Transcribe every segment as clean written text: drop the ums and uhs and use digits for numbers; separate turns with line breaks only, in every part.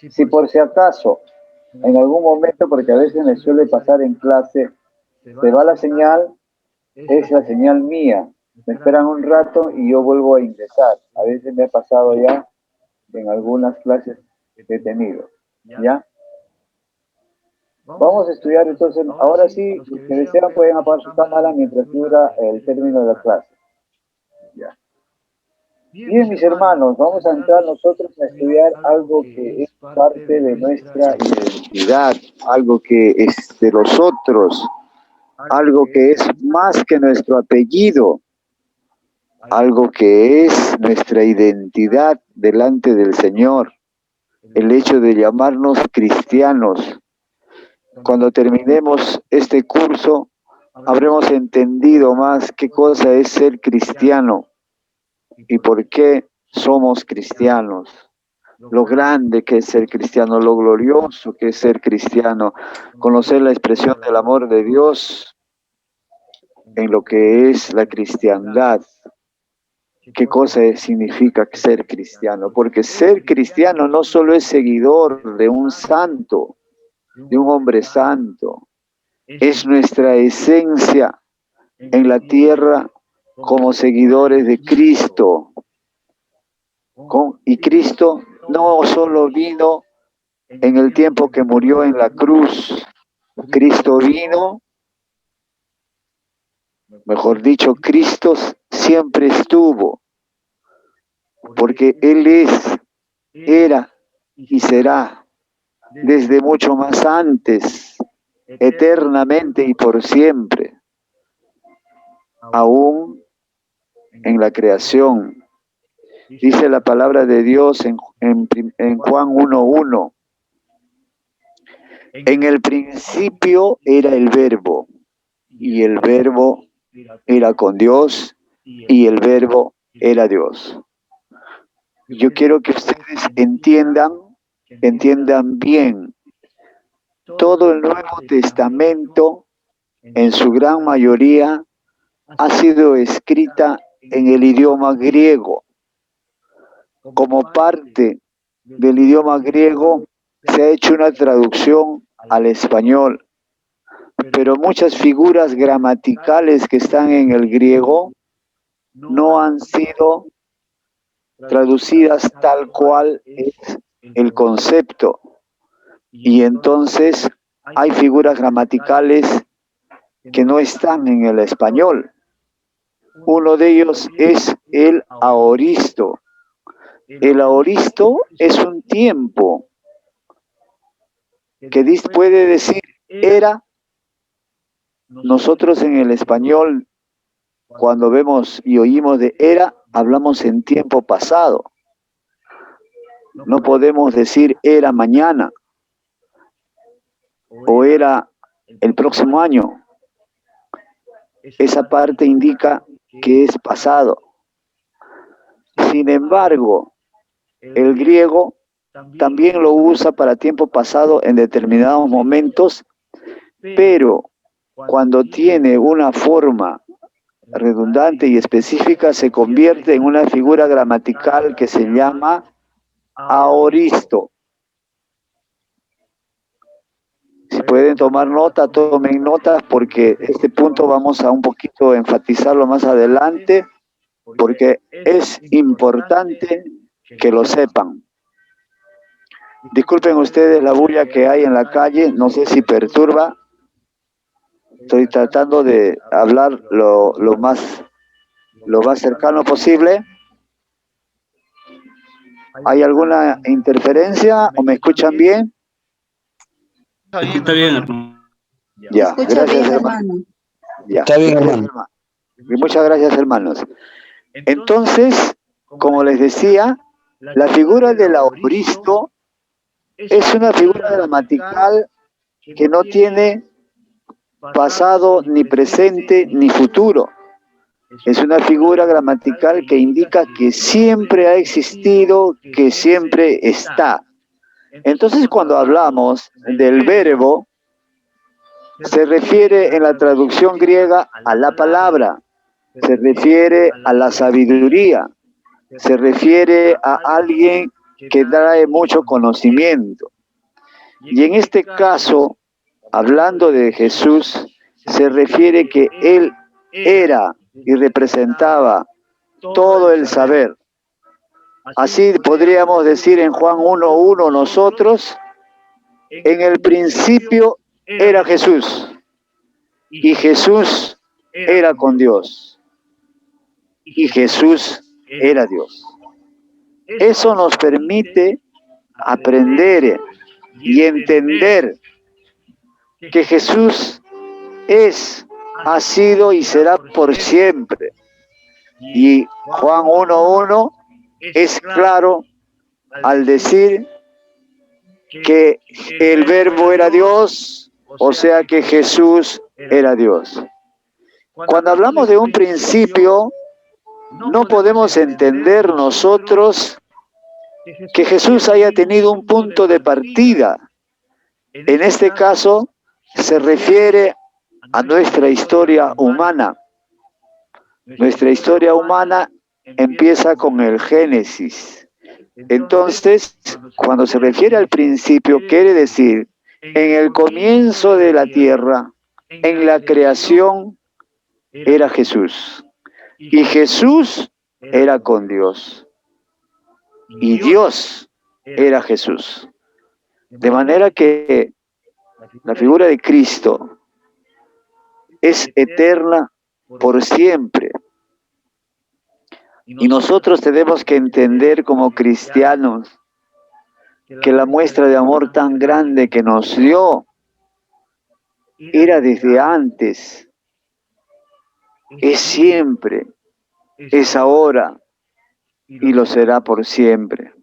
Si por si acaso, en algún momento, porque a veces me suele pasar en clase, se va la señal, es la señal mía. Me esperan un rato y yo vuelvo a ingresar. A veces me ha pasado ya en algunas clases que he tenido. ¿Ya? Vamos a estudiar entonces. Ahora sí, los que desean pueden apagar su cámara mientras dura el término de la clase. ¿Ya? Bien, mis hermanos, vamos a entrar nosotros a estudiar algo que es parte de nuestra identidad, algo que es de nosotros, algo que es más que nuestro apellido, algo que es nuestra identidad delante del Señor, el hecho de llamarnos cristianos. Cuando terminemos este curso, habremos entendido más qué cosa es ser cristiano y por qué somos cristianos. Lo grande que es ser cristiano, lo glorioso que es ser cristiano, conocer la expresión del amor de Dios en lo que es la cristiandad. ¿Qué cosa significa ser cristiano? Porque ser cristiano no solo es seguidor de un santo, de un hombre santo, es nuestra esencia en la tierra como seguidores de Cristo. Y Cristo no solo vino en el tiempo que murió en la cruz, Cristo vino, mejor dicho, Cristo siempre estuvo, porque Él es, era y será desde mucho más antes, eternamente y por siempre, aún en la creación. Dice la palabra de Dios en Juan 1:1. En el principio era el Verbo, y el Verbo era con Dios, y el Verbo era Dios. Yo quiero que ustedes entiendan bien. Todo el Nuevo Testamento, en su gran mayoría, ha sido escrita en el idioma griego. Como parte del idioma griego se ha hecho una traducción al español, pero muchas figuras gramaticales que están en el griego no han sido traducidas tal cual es el concepto. Y entonces hay figuras gramaticales que no están en el español. Uno de ellos es el aoristo. El aoristo es un tiempo que puede decir era. Nosotros en el español, cuando vemos y oímos de era, hablamos en tiempo pasado. No podemos decir era mañana o era el próximo año. Esa parte indica que es pasado. Sin embargo, el griego también lo usa para tiempo pasado en determinados momentos, pero cuando tiene una forma redundante y específica, se convierte en una figura gramatical que se llama aoristo. Si pueden tomar nota, tomen notas, porque este punto vamos a un poquito enfatizarlo más adelante, porque es importante que lo sepan. Disculpen ustedes la bulla que hay en la calle, no sé si perturba. Estoy tratando de hablar lo más cercano posible. ¿Hay alguna interferencia o me escuchan bien?
Está bien, hermano.
Ya, gracias, hermano. Ya,
está bien, hermano.
Muchas gracias, hermanos. Entonces, como les decía, la figura del aoristo es una figura gramatical que no tiene pasado, ni presente, ni futuro. Es una figura gramatical que indica que siempre ha existido, que siempre está. Entonces, cuando hablamos del verbo, se refiere en la traducción griega a la palabra, se refiere a la sabiduría, se refiere a alguien que trae mucho conocimiento. Y en este caso, hablando de Jesús, se refiere que Él era y representaba todo el saber. Así podríamos decir en Juan 1:1 nosotros, en el principio era Jesús, y Jesús era con Dios, y Jesús era Dios. Eso nos permite aprender y entender que Jesús es, ha sido y será por siempre. Y Juan 1:1 es claro al decir que el Verbo era Dios, o sea que Jesús era Dios. Cuando hablamos de un principio, no podemos entender nosotros que Jesús haya tenido un punto de partida. En este caso, se refiere a nuestra historia humana. Nuestra historia humana empieza con el Génesis. Entonces, cuando se refiere al principio, quiere decir, en el comienzo de la tierra, en la creación, era Jesús. Y Jesús era con Dios. Y Dios era Jesús. De manera que la figura de Cristo es eterna por siempre. Y nosotros tenemos que entender como cristianos que la muestra de amor tan grande que nos dio era desde antes, es siempre, es ahora y lo será por siempre.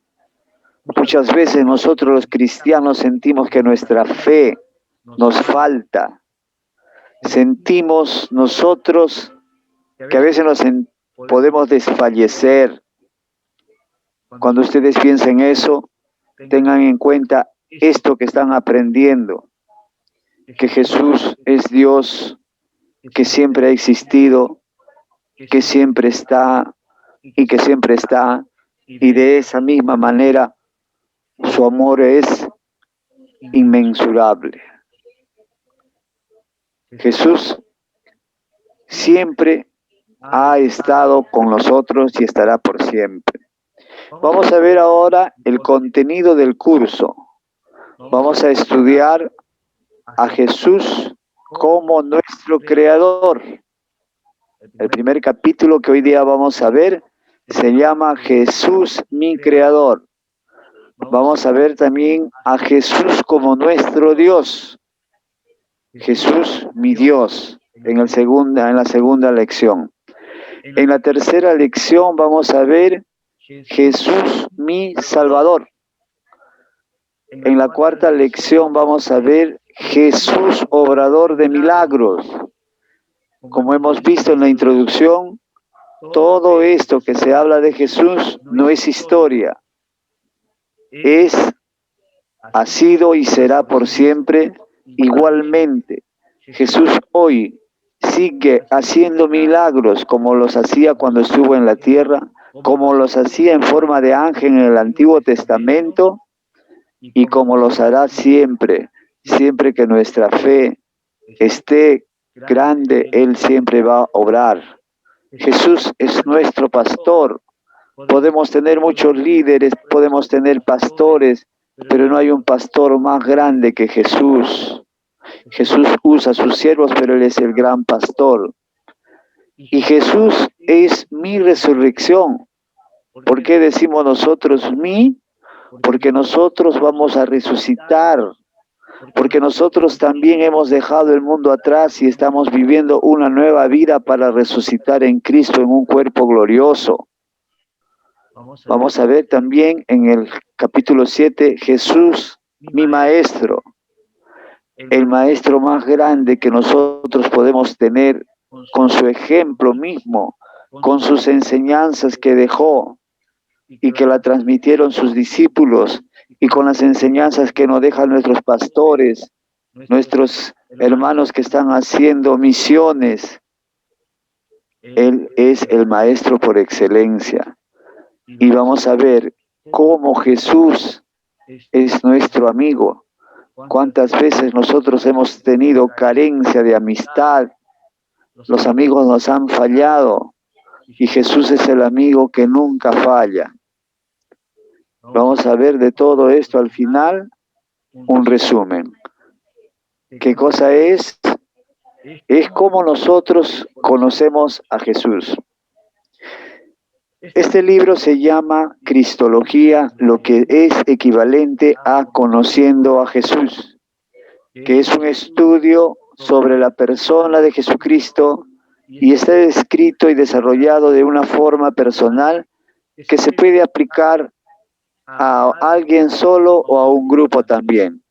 Muchas veces nosotros los cristianos sentimos que nuestra fe nos falta. Sentimos nosotros que a veces podemos desfallecer. Cuando ustedes piensen eso, tengan en cuenta esto que están aprendiendo, que Jesús es Dios, que siempre ha existido, que siempre está y que siempre está, y de esa misma manera su amor es inmensurable. Jesús siempre ha estado con nosotros y estará por siempre. Vamos a ver ahora el contenido del curso. Vamos a estudiar a Jesús como nuestro creador. El primer capítulo que hoy día vamos a ver se llama Jesús mi creador. Vamos a ver también a Jesús como nuestro Dios. Jesús mi Dios en la segunda lección. En la tercera lección vamos a ver Jesús mi Salvador. En la cuarta lección vamos a ver Jesús obrador de milagros. Como hemos visto en la introducción, todo esto que se habla de Jesús no es historia. Ha sido y será por siempre igualmente. Jesús hoy sigue haciendo milagros como los hacía cuando estuvo en la tierra, como los hacía en forma de ángel en el Antiguo Testamento y como los hará siempre, siempre que nuestra fe esté grande, Él siempre va a obrar. Jesús es nuestro pastor. Podemos tener muchos líderes, podemos tener pastores, pero no hay un pastor más grande que Jesús. Jesús usa a sus siervos, pero Él es el gran pastor. Y Jesús es mi resurrección. ¿Por qué decimos nosotros mi? Porque nosotros vamos a resucitar. Porque nosotros también hemos dejado el mundo atrás y estamos viviendo una nueva vida para resucitar en Cristo en un cuerpo glorioso. Vamos a ver también en el capítulo 7, Jesús, mi maestro, el maestro más grande que nosotros podemos tener con su ejemplo mismo, con sus enseñanzas que dejó y que la transmitieron sus discípulos y con las enseñanzas que nos dejan nuestros pastores, nuestros hermanos que están haciendo misiones. Él es el maestro por excelencia. Y vamos a ver cómo Jesús es nuestro amigo. ¿Cuántas veces nosotros hemos tenido carencia de amistad? Los amigos nos han fallado y Jesús es el amigo que nunca falla. Vamos a ver de todo esto al final un resumen. ¿Qué cosa es? Es como nosotros conocemos a Jesús. Este libro se llama Cristología, lo que es equivalente a Conociendo a Jesús, que es un estudio sobre la persona de Jesucristo y está escrito y desarrollado de una forma personal que se puede aplicar a alguien solo o a un grupo también.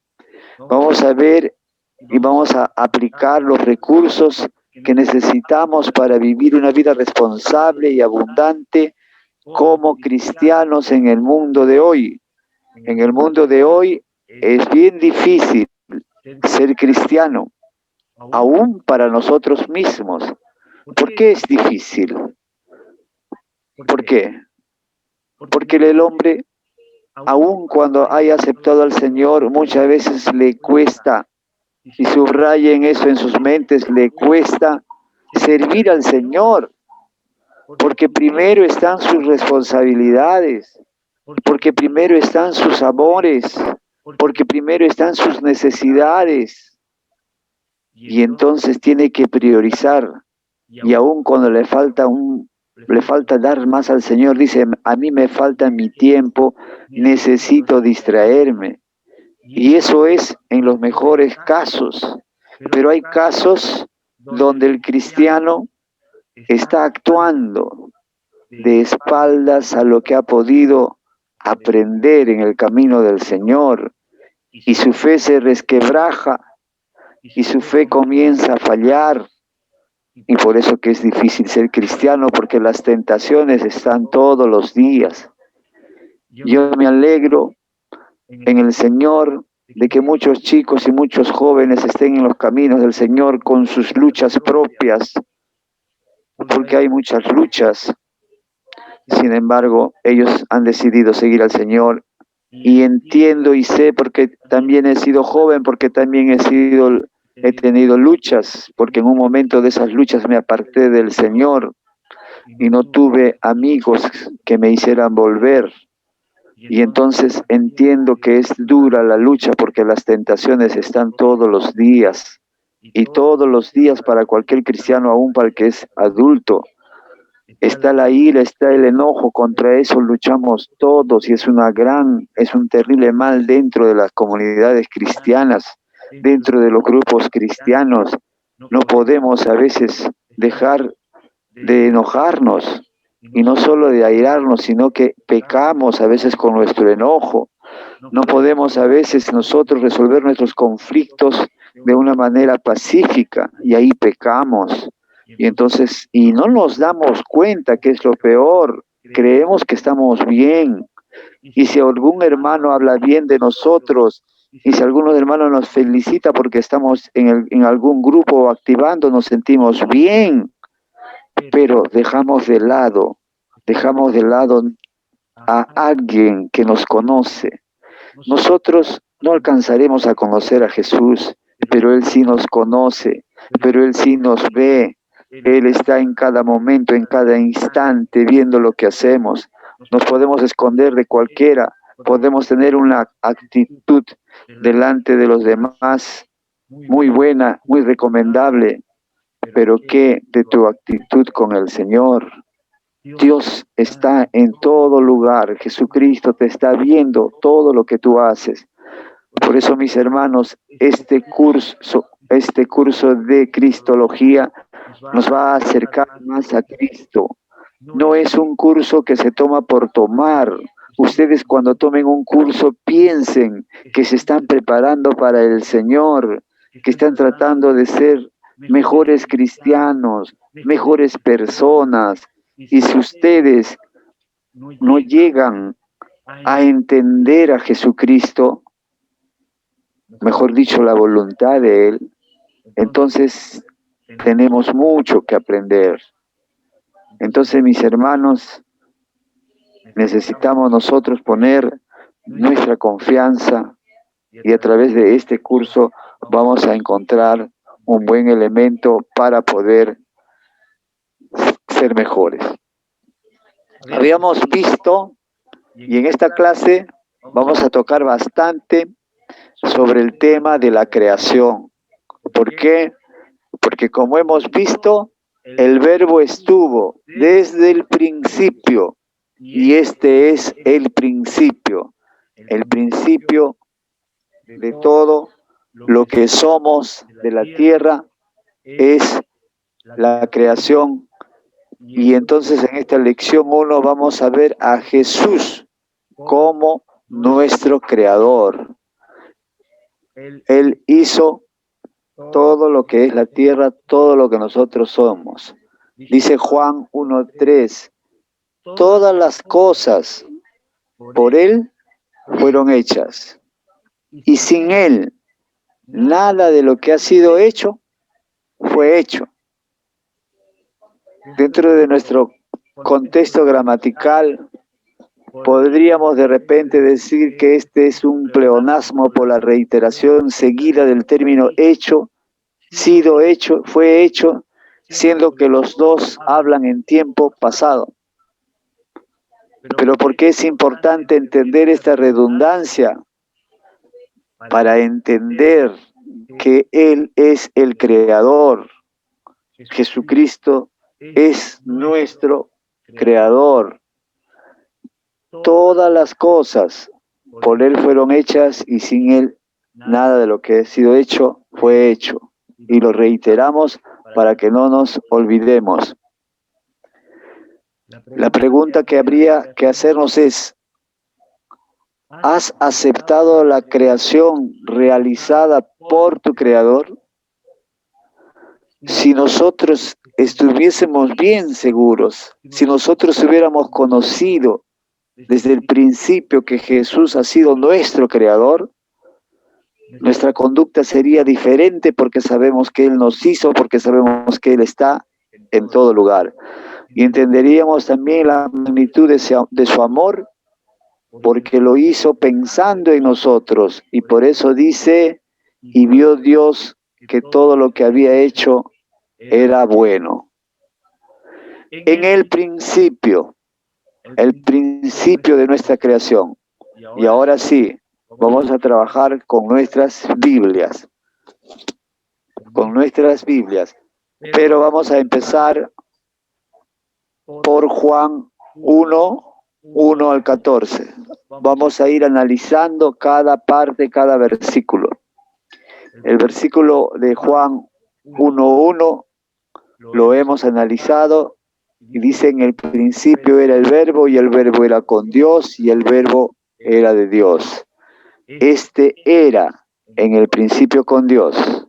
Vamos a ver y vamos a aplicar los recursos que necesitamos para vivir una vida responsable y abundante como cristianos en el mundo de hoy. En el mundo de hoy es bien difícil ser cristiano, aún para nosotros mismos. ¿Por qué es difícil? ¿Por qué? Porque el hombre, aun cuando haya aceptado al Señor, muchas veces le cuesta, y subrayen eso en sus mentes, le cuesta servir al Señor, porque primero están sus responsabilidades, porque primero están sus amores, porque primero están sus necesidades, y entonces tiene que priorizar, y aun cuando le falta dar más al Señor, dice, a mí me falta mi tiempo, necesito distraerme. Y eso es en los mejores casos. Pero hay casos donde el cristiano está actuando de espaldas a lo que ha podido aprender en el camino del Señor. Y su fe se resquebraja y su fe comienza a fallar. Y por eso que es difícil ser cristiano, porque las tentaciones están todos los días. Yo me alegro en el Señor de que muchos chicos y muchos jóvenes estén en los caminos del Señor con sus luchas propias, porque hay muchas luchas. Sin embargo, ellos han decidido seguir al Señor y entiendo y sé porque también he sido joven, porque también he tenido luchas, porque en un momento de esas luchas me aparté del Señor y no tuve amigos que me hicieran volver. Y entonces entiendo que es dura la lucha porque las tentaciones están todos los días. Y todos los días para cualquier cristiano, aún para el que es adulto. Está la ira, está el enojo, contra eso luchamos todos y es un terrible mal dentro de las comunidades cristianas, dentro de los grupos cristianos. No podemos a veces dejar de enojarnos y no solo de airarnos, sino que pecamos a veces con nuestro enojo. No podemos a veces nosotros resolver nuestros conflictos de una manera pacífica y ahí pecamos. Y entonces, y no nos damos cuenta que es lo peor, creemos que estamos bien. Y si algún hermano habla bien de nosotros, y si algún hermano nos felicita porque estamos en algún grupo activando, nos sentimos bien. Pero dejamos de lado a alguien que nos conoce. Nosotros no alcanzaremos a conocer a Jesús, pero Él sí nos conoce, pero Él sí nos ve. Él está en cada momento, en cada instante, viendo lo que hacemos. Nos podemos esconder de cualquiera, podemos tener una actitud delante de los demás muy buena, muy recomendable, pero ¿qué de tu actitud con el Señor? Dios está en todo lugar. Jesucristo te está viendo todo lo que tú haces. Por eso, mis hermanos, este curso de Cristología nos va a acercar más a Cristo. No es un curso que se toma por tomar. Ustedes cuando tomen un curso piensen que se están preparando para el Señor, que están tratando de ser mejores cristianos, mejores personas. Y si ustedes no llegan a entender a Jesucristo, mejor dicho, la voluntad de Él, entonces tenemos mucho que aprender. Entonces, mis hermanos, necesitamos nosotros poner nuestra confianza y a través de este curso vamos a encontrar un buen elemento para poder ser mejores. Habíamos visto, y en esta clase vamos a tocar bastante sobre el tema de la creación. ¿Por qué? Porque como hemos visto, el verbo estuvo desde el principio, y este es el principio de todo lo que somos de la tierra es la creación. Y entonces en esta lección 1 vamos a ver a Jesús como nuestro creador. Él hizo todo lo que es la tierra, todo lo que nosotros somos. Dice Juan 1:3, todas las cosas por Él fueron hechas. Y sin Él, nada de lo que ha sido hecho fue hecho. Dentro de nuestro contexto gramatical, podríamos de repente decir que este es un pleonasmo por la reiteración seguida del término hecho, sido hecho, fue hecho, siendo que los dos hablan en tiempo pasado. Pero ¿por qué es importante entender esta redundancia? Para entender que Él es el Creador. Jesucristo es nuestro Creador. Todas las cosas por Él fueron hechas y sin Él nada de lo que ha sido hecho fue hecho. Y lo reiteramos para que no nos olvidemos. La pregunta que habría que hacernos es, ¿has aceptado la creación realizada por tu Creador? Si nosotros estuviésemos bien seguros, si nosotros hubiéramos conocido desde el principio que Jesús ha sido nuestro Creador, nuestra conducta sería diferente porque sabemos que Él nos hizo, porque sabemos que Él está en todo lugar. Y entenderíamos también la magnitud de su amor, porque lo hizo pensando en nosotros. Y por eso dice, y vio Dios que todo lo que había hecho era bueno. En el principio de nuestra creación. Y ahora sí, vamos a trabajar con nuestras Biblias. Pero vamos a empezar por Juan 1 al 14. Vamos a ir analizando cada parte, cada versículo. El versículo de Juan 1:1 lo hemos analizado y dice: en el principio era el verbo y el verbo era con Dios y el verbo era de Dios. Este era en el principio con Dios.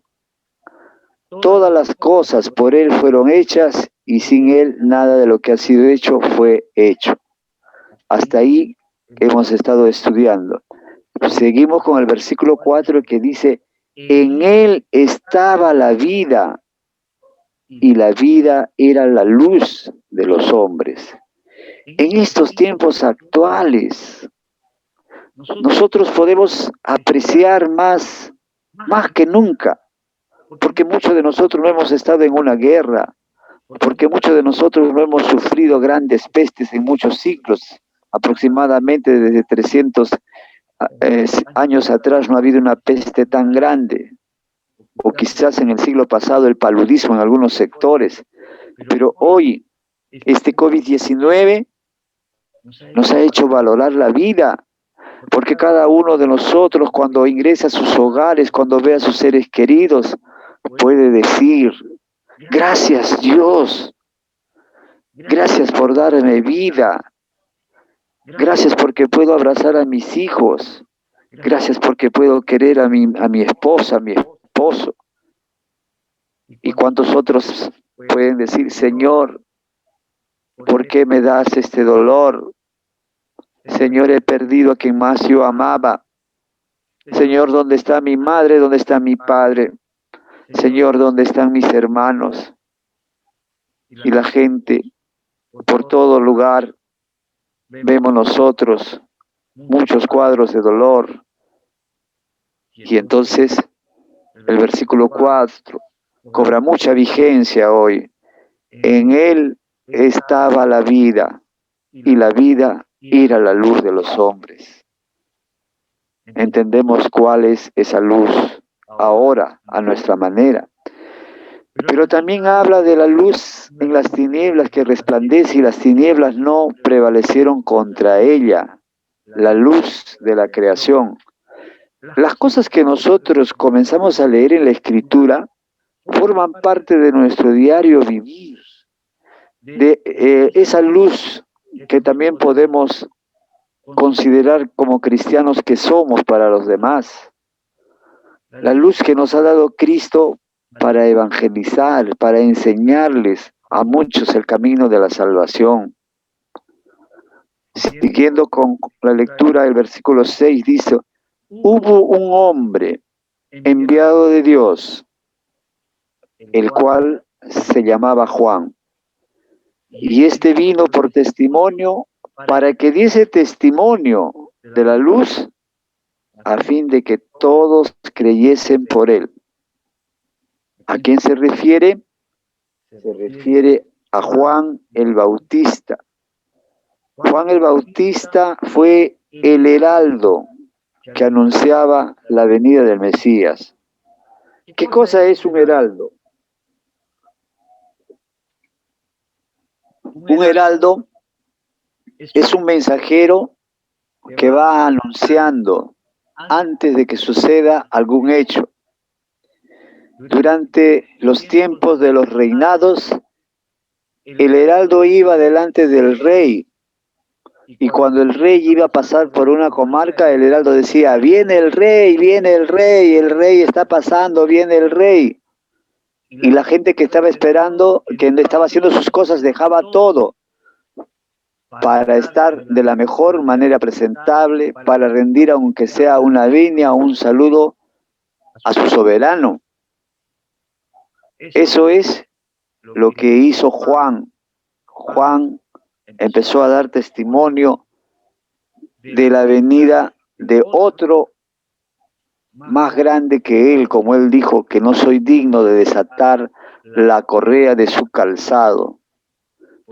Todas las cosas por Él fueron hechas y sin Él nada de lo que ha sido hecho fue hecho. Hasta ahí hemos estado estudiando. Seguimos con el versículo 4 que dice: en Él estaba la vida y la vida era la luz de los hombres. En estos tiempos actuales, nosotros podemos apreciar más que nunca, porque muchos de nosotros no hemos estado en una guerra, porque muchos de nosotros no hemos sufrido grandes pestes en muchos siglos, aproximadamente desde 300 años atrás no ha habido una peste tan grande, o quizás en el siglo pasado el paludismo en algunos sectores, pero hoy este COVID-19 nos ha hecho valorar la vida, porque cada uno de nosotros cuando ingresa a sus hogares, cuando ve a sus seres queridos, puede decir: gracias Dios, gracias por darme vida, gracias porque puedo abrazar a mis hijos, gracias porque puedo querer a mi esposa, a mi esposo. ¿Y cuántos otros pueden decir: Señor, ¿por qué me das este dolor? Señor, he perdido a quien más yo amaba. Señor, ¿dónde está mi madre? ¿Dónde está mi padre? Señor, ¿dónde están mis hermanos? Y la gente por todo lugar vemos nosotros muchos cuadros de dolor. Y entonces el versículo 4 cobra mucha vigencia hoy. En él estaba la vida, y la vida era la luz de los hombres. Entendemos cuál es esa luz ahora, a nuestra manera. Pero también habla de la luz en las tinieblas que resplandece y las tinieblas no prevalecieron contra ella, la luz de la creación. Las cosas que nosotros comenzamos a leer en la Escritura forman parte de nuestro diario vivir, de esa luz que también podemos considerar como cristianos que somos para los demás. La luz que nos ha dado Cristo para evangelizar, para enseñarles a muchos el camino de la salvación. Siguiendo con la lectura del versículo 6, dice, hubo un hombre enviado de Dios, el cual se llamaba Juan. Y este vino por testimonio para que diese testimonio de la luz a fin de que todos creyesen por él. ¿A quién se refiere? Se refiere a Juan el Bautista. Juan el Bautista fue el heraldo que anunciaba la venida del Mesías. ¿Qué cosa es un heraldo? Un heraldo es un mensajero que va anunciando antes de que suceda algún hecho. Durante los tiempos de los reinados, el heraldo iba delante del rey. Y cuando el rey iba a pasar por una comarca, el heraldo decía, viene el rey, el rey está pasando, viene el rey. Y la gente que estaba esperando, que estaba haciendo sus cosas, dejaba todo para estar de la mejor manera presentable, para rendir aunque sea una venia o un saludo a su soberano. Eso es lo que hizo Juan. Juan empezó a dar testimonio de la venida de otro más grande que él, como él dijo, que no soy digno de desatar la correa de su calzado,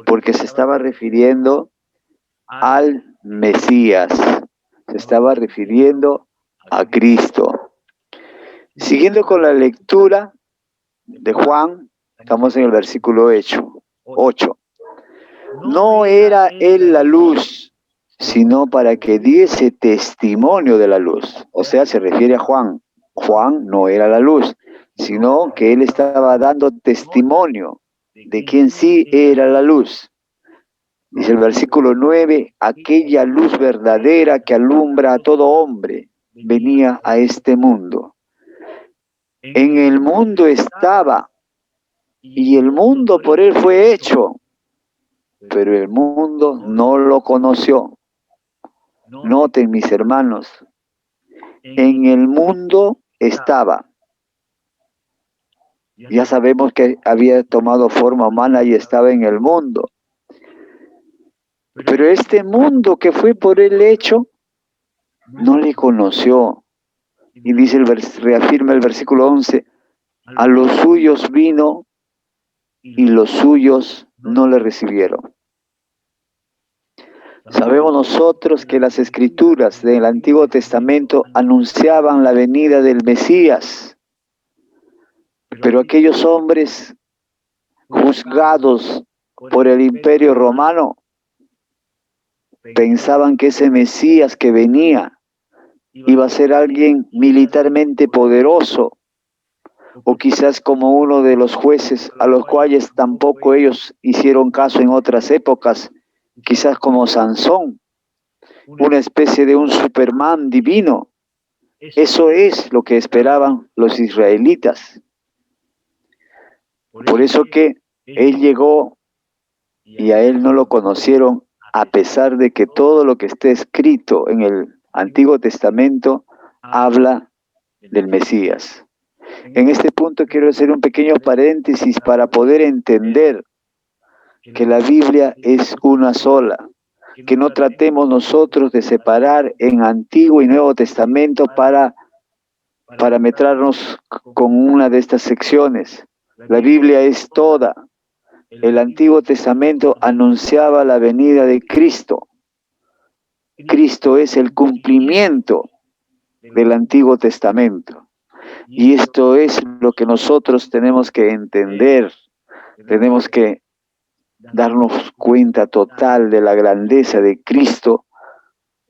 porque se estaba refiriendo al Mesías, se estaba refiriendo a Cristo. Siguiendo con la lectura de Juan, estamos en el versículo 8. No era él la luz, sino para que diese testimonio de la luz. O sea, se refiere a Juan. Juan no era la luz, sino que él estaba dando testimonio de quien sí era la luz. Dice el versículo 9, aquella luz verdadera que alumbra a todo hombre venía a este mundo. En el mundo estaba, y el mundo por él fue hecho, pero el mundo no lo conoció. Noten, mis hermanos, en el mundo estaba. Ya sabemos que había tomado forma humana y estaba en el mundo. Pero este mundo que fue por él hecho, no le conoció. Y dice reafirma el versículo 11, a los suyos vino y los suyos no le recibieron. Sabemos nosotros que las escrituras del Antiguo Testamento anunciaban la venida del Mesías, pero aquellos hombres juzgados por el Imperio Romano pensaban que ese Mesías que venía iba a ser alguien militarmente poderoso, o quizás como uno de los jueces a los cuales tampoco ellos hicieron caso en otras épocas, quizás como Sansón, una especie de un Superman divino. Eso es lo que esperaban los israelitas. Por eso que él llegó y a él no lo conocieron, a pesar de que todo lo que está escrito en el Antiguo Testamento habla del Mesías. En este punto quiero hacer un pequeño paréntesis para poder entender que la Biblia es una sola. que no tratemos nosotros de separar en Antiguo y Nuevo Testamento para parametrarnos con una de estas secciones. La Biblia es toda. El Antiguo Testamento anunciaba la venida de Cristo. Cristo es el cumplimiento del Antiguo Testamento. Y esto es lo que nosotros tenemos que entender. Tenemos que darnos cuenta total de la grandeza de Cristo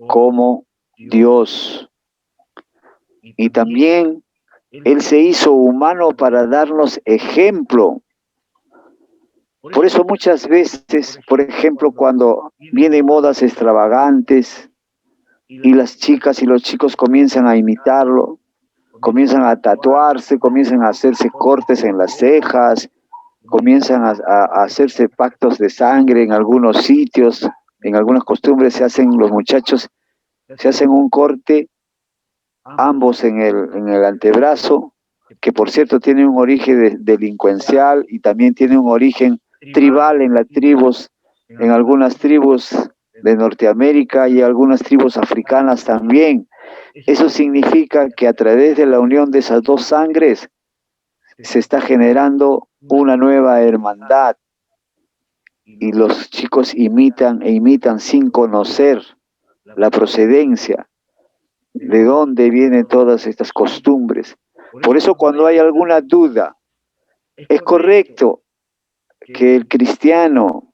como Dios. Y también Él se hizo humano para darnos ejemplo. Por eso muchas veces, por ejemplo, cuando vienen modas extravagantes y las chicas y los chicos comienzan a imitarlo, comienzan a tatuarse, comienzan a hacerse cortes en las cejas, comienzan a hacerse pactos de sangre en algunos sitios, en algunas costumbres los muchachos se hacen un corte, ambos en el antebrazo, que por cierto tiene un origen delincuencial y también tiene un origen tribal en algunas tribus de Norteamérica y algunas tribus africanas también. Eso significa que a través de la unión de esas dos sangres se está generando una nueva hermandad y los chicos imitan sin conocer la procedencia, de dónde vienen todas estas costumbres. Por eso cuando hay alguna duda, es correcto que el cristiano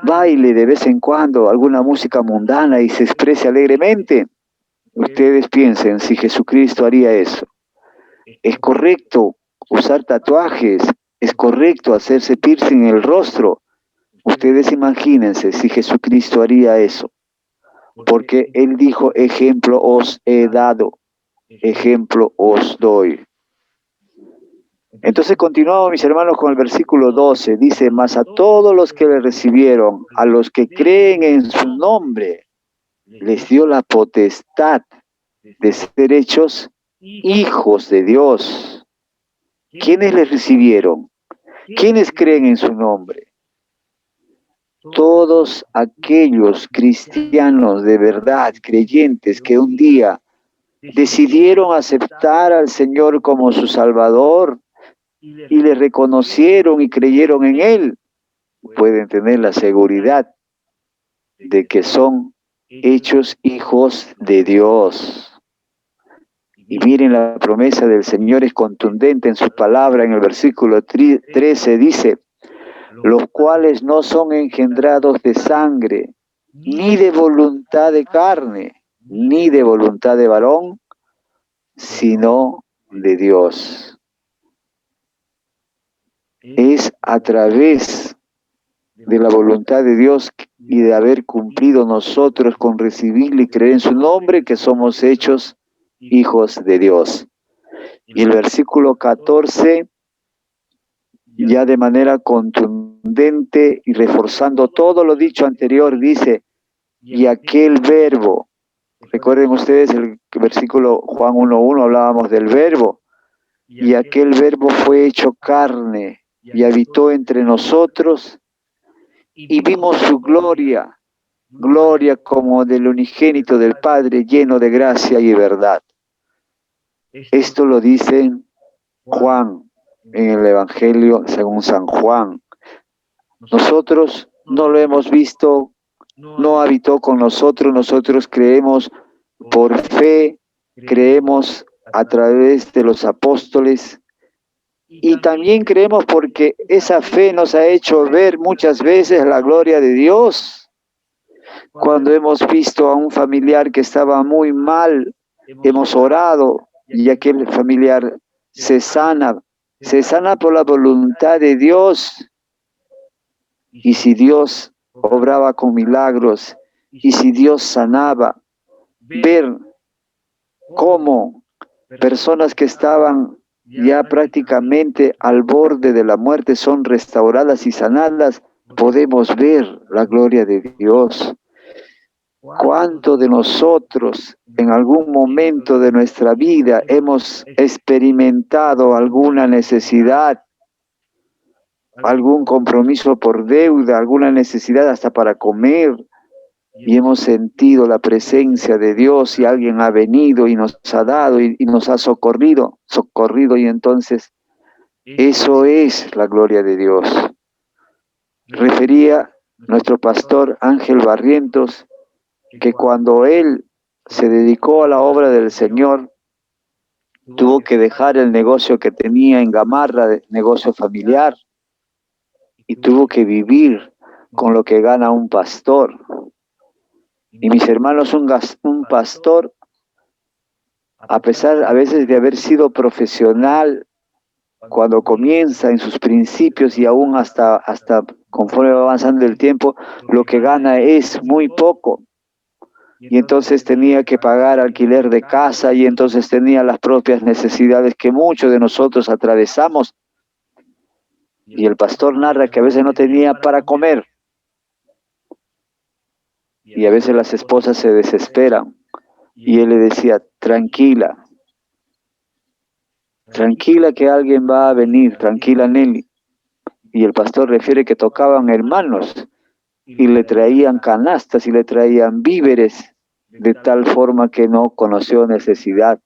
baile de vez en cuando alguna música mundana y se exprese alegremente. Ustedes piensen si Jesucristo haría eso. Es correcto usar tatuajes, es correcto hacerse piercing en el rostro. Ustedes imagínense si Jesucristo haría eso. Porque Él dijo, ejemplo os he dado, ejemplo os doy. Entonces continuamos, mis hermanos, con el versículo 12. Dice, mas a todos los que le recibieron, a los que creen en su nombre, les dio la potestad de ser hechos hijos de Dios. ¿Quiénes le recibieron? ¿Quiénes creen en su nombre? Todos aquellos cristianos de verdad, creyentes, que un día decidieron aceptar al Señor como su Salvador y le reconocieron y creyeron en Él, pueden tener la seguridad de que son hechos hijos de Dios. Y miren, la promesa del Señor es contundente en su palabra. En el versículo 13 dice, los cuales no son engendrados de sangre, ni de voluntad de carne, ni de voluntad de varón, sino de Dios. Es a través de la voluntad de Dios y de haber cumplido nosotros con recibirle y creer en su nombre que somos hechos hijos de Dios. Y el versículo 14, ya de manera contundente y reforzando todo lo dicho anterior, dice, y aquel verbo, recuerden ustedes el versículo Juan 1.1, hablábamos del verbo, y aquel verbo fue hecho carne y habitó entre nosotros y vimos su gloria, gloria como del unigénito del Padre, lleno de gracia y verdad. Esto lo dice Juan en el Evangelio según San Juan. Nosotros no lo hemos visto, no habitó con nosotros, nosotros creemos por fe, creemos a través de los apóstoles y también creemos porque esa fe nos ha hecho ver muchas veces la gloria de Dios. Cuando hemos visto a un familiar que estaba muy mal, hemos orado y aquel familiar se sana por la voluntad de Dios. Y si Dios obraba con milagros, y si Dios sanaba, ver cómo personas que estaban ya prácticamente al borde de la muerte son restauradas y sanadas, podemos ver la gloria de Dios. ¿Cuánto de nosotros en algún momento de nuestra vida hemos experimentado alguna necesidad, algún compromiso por deuda, alguna necesidad hasta para comer, y hemos sentido la presencia de Dios y alguien ha venido y nos ha dado y nos ha socorrido, y entonces eso es la gloria de Dios. Refería nuestro pastor Ángel Barrientos que cuando él se dedicó a la obra del Señor, tuvo que dejar el negocio que tenía en Gamarra, negocio familiar, y tuvo que vivir con lo que gana un pastor. Y mis hermanos, un pastor, a pesar a veces de haber sido profesional, cuando comienza en sus principios y aún hasta conforme va avanzando el tiempo, lo que gana es muy poco. Y entonces tenía que pagar alquiler de casa y entonces tenía las propias necesidades que muchos de nosotros atravesamos. Y el pastor narra que a veces no tenía para comer. Y a veces las esposas se desesperan. Y él le decía, tranquila, tranquila que alguien va a venir, tranquila Nelly. Y el pastor refiere que tocaban hermanos y le traían canastas y le traían víveres de tal forma que no conoció necesidad.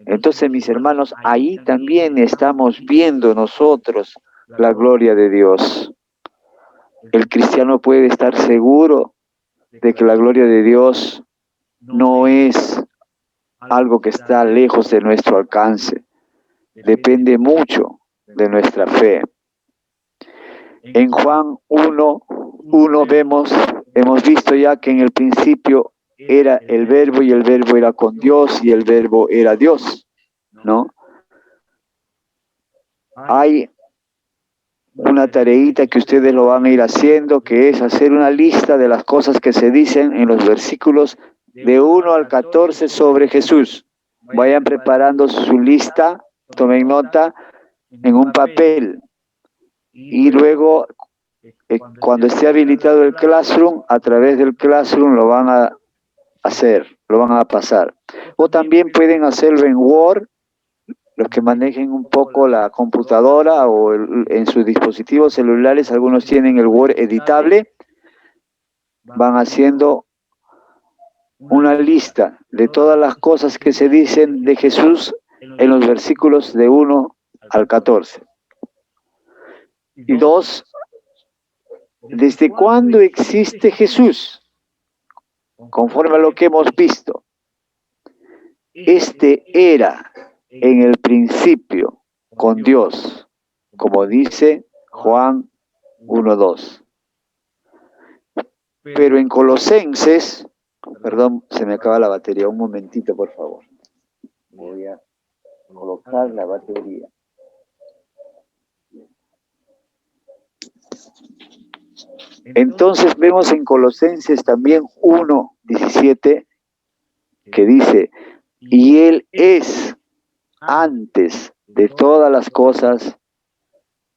Entonces, mis hermanos, ahí también estamos viendo nosotros la gloria de Dios. El cristiano puede estar seguro de que la gloria de Dios no es algo que está lejos de nuestro alcance. Depende mucho de nuestra fe. En Juan 1:1 hemos visto ya que en el principio era el verbo y el verbo era con Dios y el verbo era Dios, ¿no? Hay una tareita que ustedes lo van a ir haciendo, que es hacer una lista de las cosas que se dicen en los versículos de 1 al 14 sobre Jesús. Vayan preparando su lista, tomen nota en un papel y luego cuando esté habilitado el Classroom, a través del Classroom lo van a hacer, lo van a pasar. O también pueden hacerlo en Word, los que manejen un poco la computadora o en sus dispositivos celulares, algunos tienen el Word editable, van haciendo una lista de todas las cosas que se dicen de Jesús en los versículos de 1 al 14. Y 2, ¿desde cuándo existe Jesús? Conforme a lo que hemos visto. Este era en el principio con Dios, como dice Juan 1:2. Pero en Colosenses, perdón, se me acaba la batería, un momentito por favor. Voy a colocar la batería. Entonces vemos en Colosenses también 1:17 que dice, y Él es antes de todas las cosas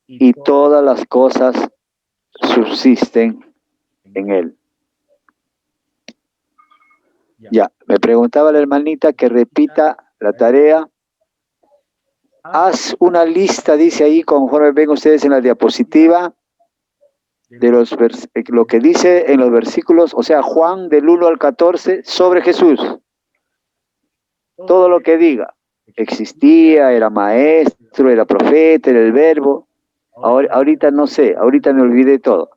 y todas las cosas subsisten en Él. Ya, me preguntaba la hermanita que repita la tarea. Haz una lista, dice ahí, conforme ven ustedes en la diapositiva, de lo que dice en los versículos, o sea, Juan del 1 al 14, sobre Jesús. Todo lo que diga. Existía, era maestro, era profeta, era el verbo. Ahorita no sé, ahorita me olvidé todo.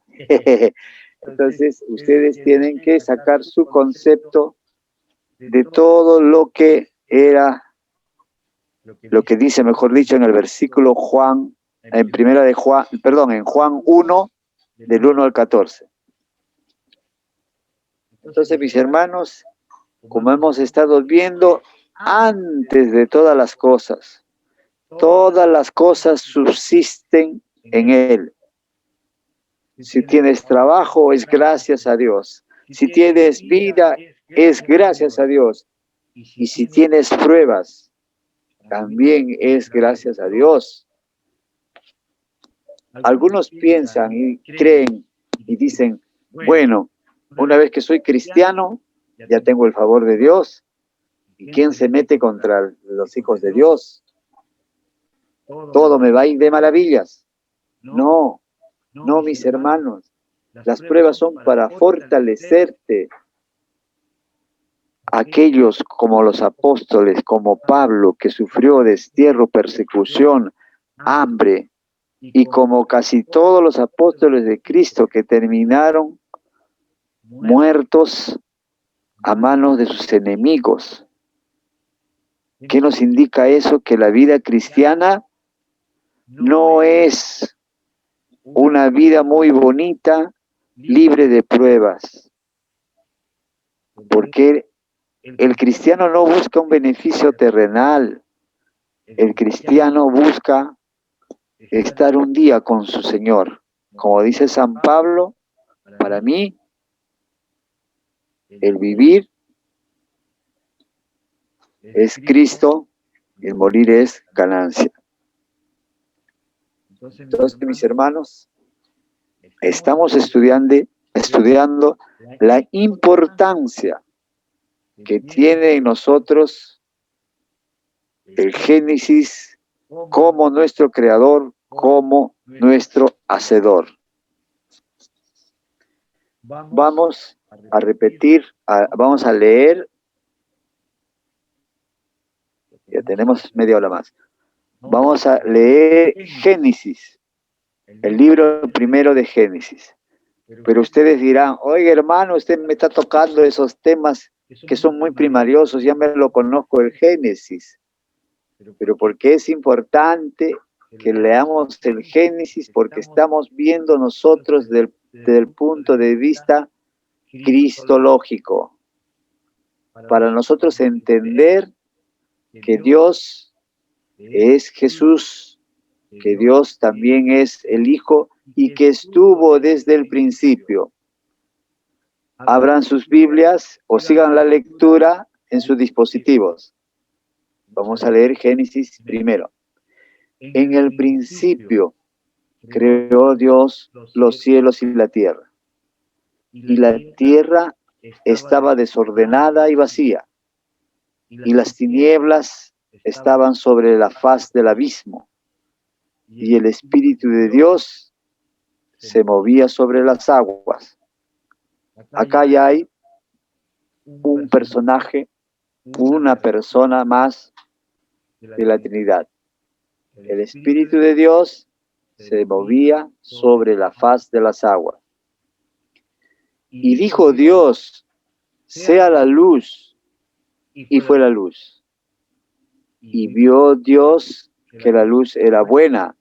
Entonces, ustedes tienen que sacar su concepto de todo lo que era, lo que dice, mejor dicho, en el versículo Juan, en Juan 1, del 1 al 14. Entonces, mis hermanos, como hemos estado viendo, antes de todas las cosas subsisten en Él. Si tienes trabajo, es gracias a Dios. Si tienes vida, es gracias a Dios. Y si tienes pruebas, también es gracias a Dios. Algunos piensan y creen y dicen, bueno, una vez que soy cristiano, ya tengo el favor de Dios. ¿Y quién se mete contra los hijos de Dios? Todo me va a ir de maravillas. No, mis hermanos. Las pruebas son para fortalecerte. Aquellos como los apóstoles, como Pablo, que sufrió destierro, persecución, hambre, y como casi todos los apóstoles de Cristo que terminaron muertos a manos de sus enemigos. ¿Qué nos indica eso? Que la vida cristiana no es una vida muy bonita, libre de pruebas, porque el cristiano no busca un beneficio terrenal, el cristiano busca estar un día con su Señor. Como dice San Pablo, para mí, el vivir es Cristo y el morir es ganancia. Entonces, mis hermanos, estamos estudiando la importancia que tiene en nosotros el Génesis como nuestro creador, como nuestro hacedor. Vamos a repetir, vamos a leer, ya tenemos media hora más. Vamos a leer Génesis, el libro primero de Génesis. Pero ustedes dirán, oiga hermano, usted me está tocando esos temas que son muy primariosos, ya me lo conozco el Génesis. Pero ¿por qué es importante que leamos el Génesis? Porque estamos viendo nosotros desde el punto de vista cristológico. Para nosotros entender que Dios es Jesús, que Dios también es el Hijo y que estuvo desde el principio. Abran sus Biblias o sigan la lectura en sus dispositivos. Vamos a leer Génesis primero. En el principio creó Dios los cielos y la tierra. Y la tierra estaba desordenada y vacía. Y las tinieblas estaban sobre la faz del abismo. Y el Espíritu de Dios se movía sobre las aguas. Acá ya hay un personaje, una persona más de la Trinidad. El Espíritu de Dios se movía sobre la faz de las aguas. Y dijo Dios, sea la luz, y fue la luz. Y vio Dios que la luz era buena,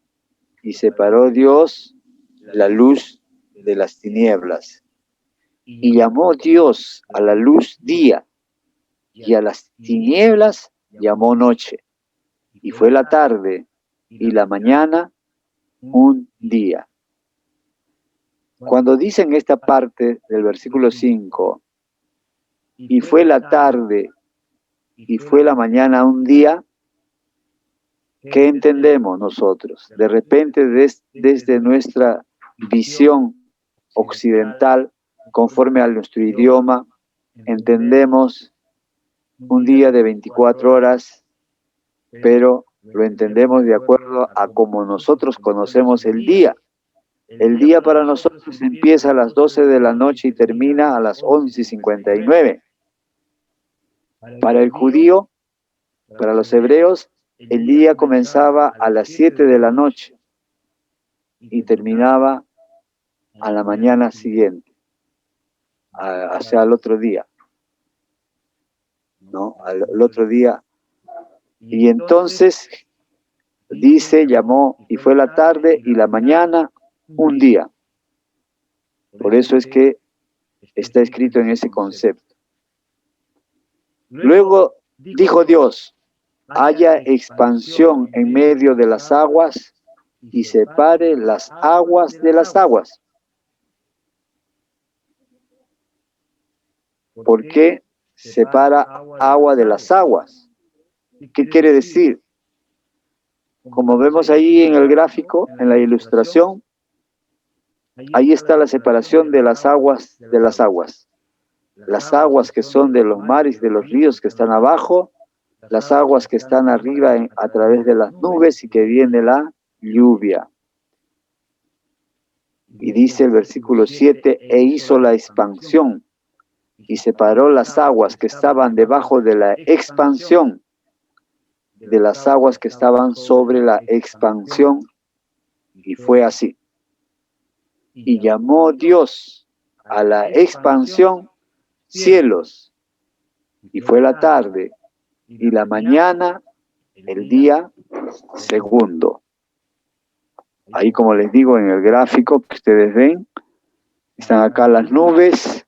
y separó Dios la luz de las tinieblas. Y llamó Dios a la luz día, y a las tinieblas llamó noche. Y fue la tarde, y la mañana un día. Cuando dicen esta parte del versículo 5, y fue la tarde, y fue la mañana un día, ¿qué entendemos nosotros? De repente, desde nuestra visión occidental, conforme a nuestro idioma, entendemos un día de 24 horas, pero lo entendemos de acuerdo a como nosotros conocemos el día. El día para nosotros empieza a las 12 de la noche y termina a las 11:59. Para el judío, para los hebreos, el día comenzaba a las 7 de la noche y terminaba a la mañana siguiente, hacia el otro día, ¿no? Al otro día. Y entonces dice, llamó, y fue la tarde y la mañana un día. Por eso es que está escrito en ese concepto. Luego dijo Dios, haya expansión en medio de las aguas y separe las aguas de las aguas. ¿Por qué separa agua de las aguas? ¿Qué quiere decir? Como vemos ahí en el gráfico, en la ilustración, ahí está la separación de las aguas de las aguas. Las aguas que son de los mares, de los ríos que están abajo, las aguas que están arriba a través de las nubes y que viene la lluvia. Y dice el versículo 7, e hizo la expansión y separó las aguas que estaban debajo de la expansión de las aguas que estaban sobre la expansión. Y fue así. Y llamó Dios a la expansión cielos. Y fue la tarde y la mañana el día segundo. Ahí, como les digo, en el gráfico que ustedes ven, están acá las nubes,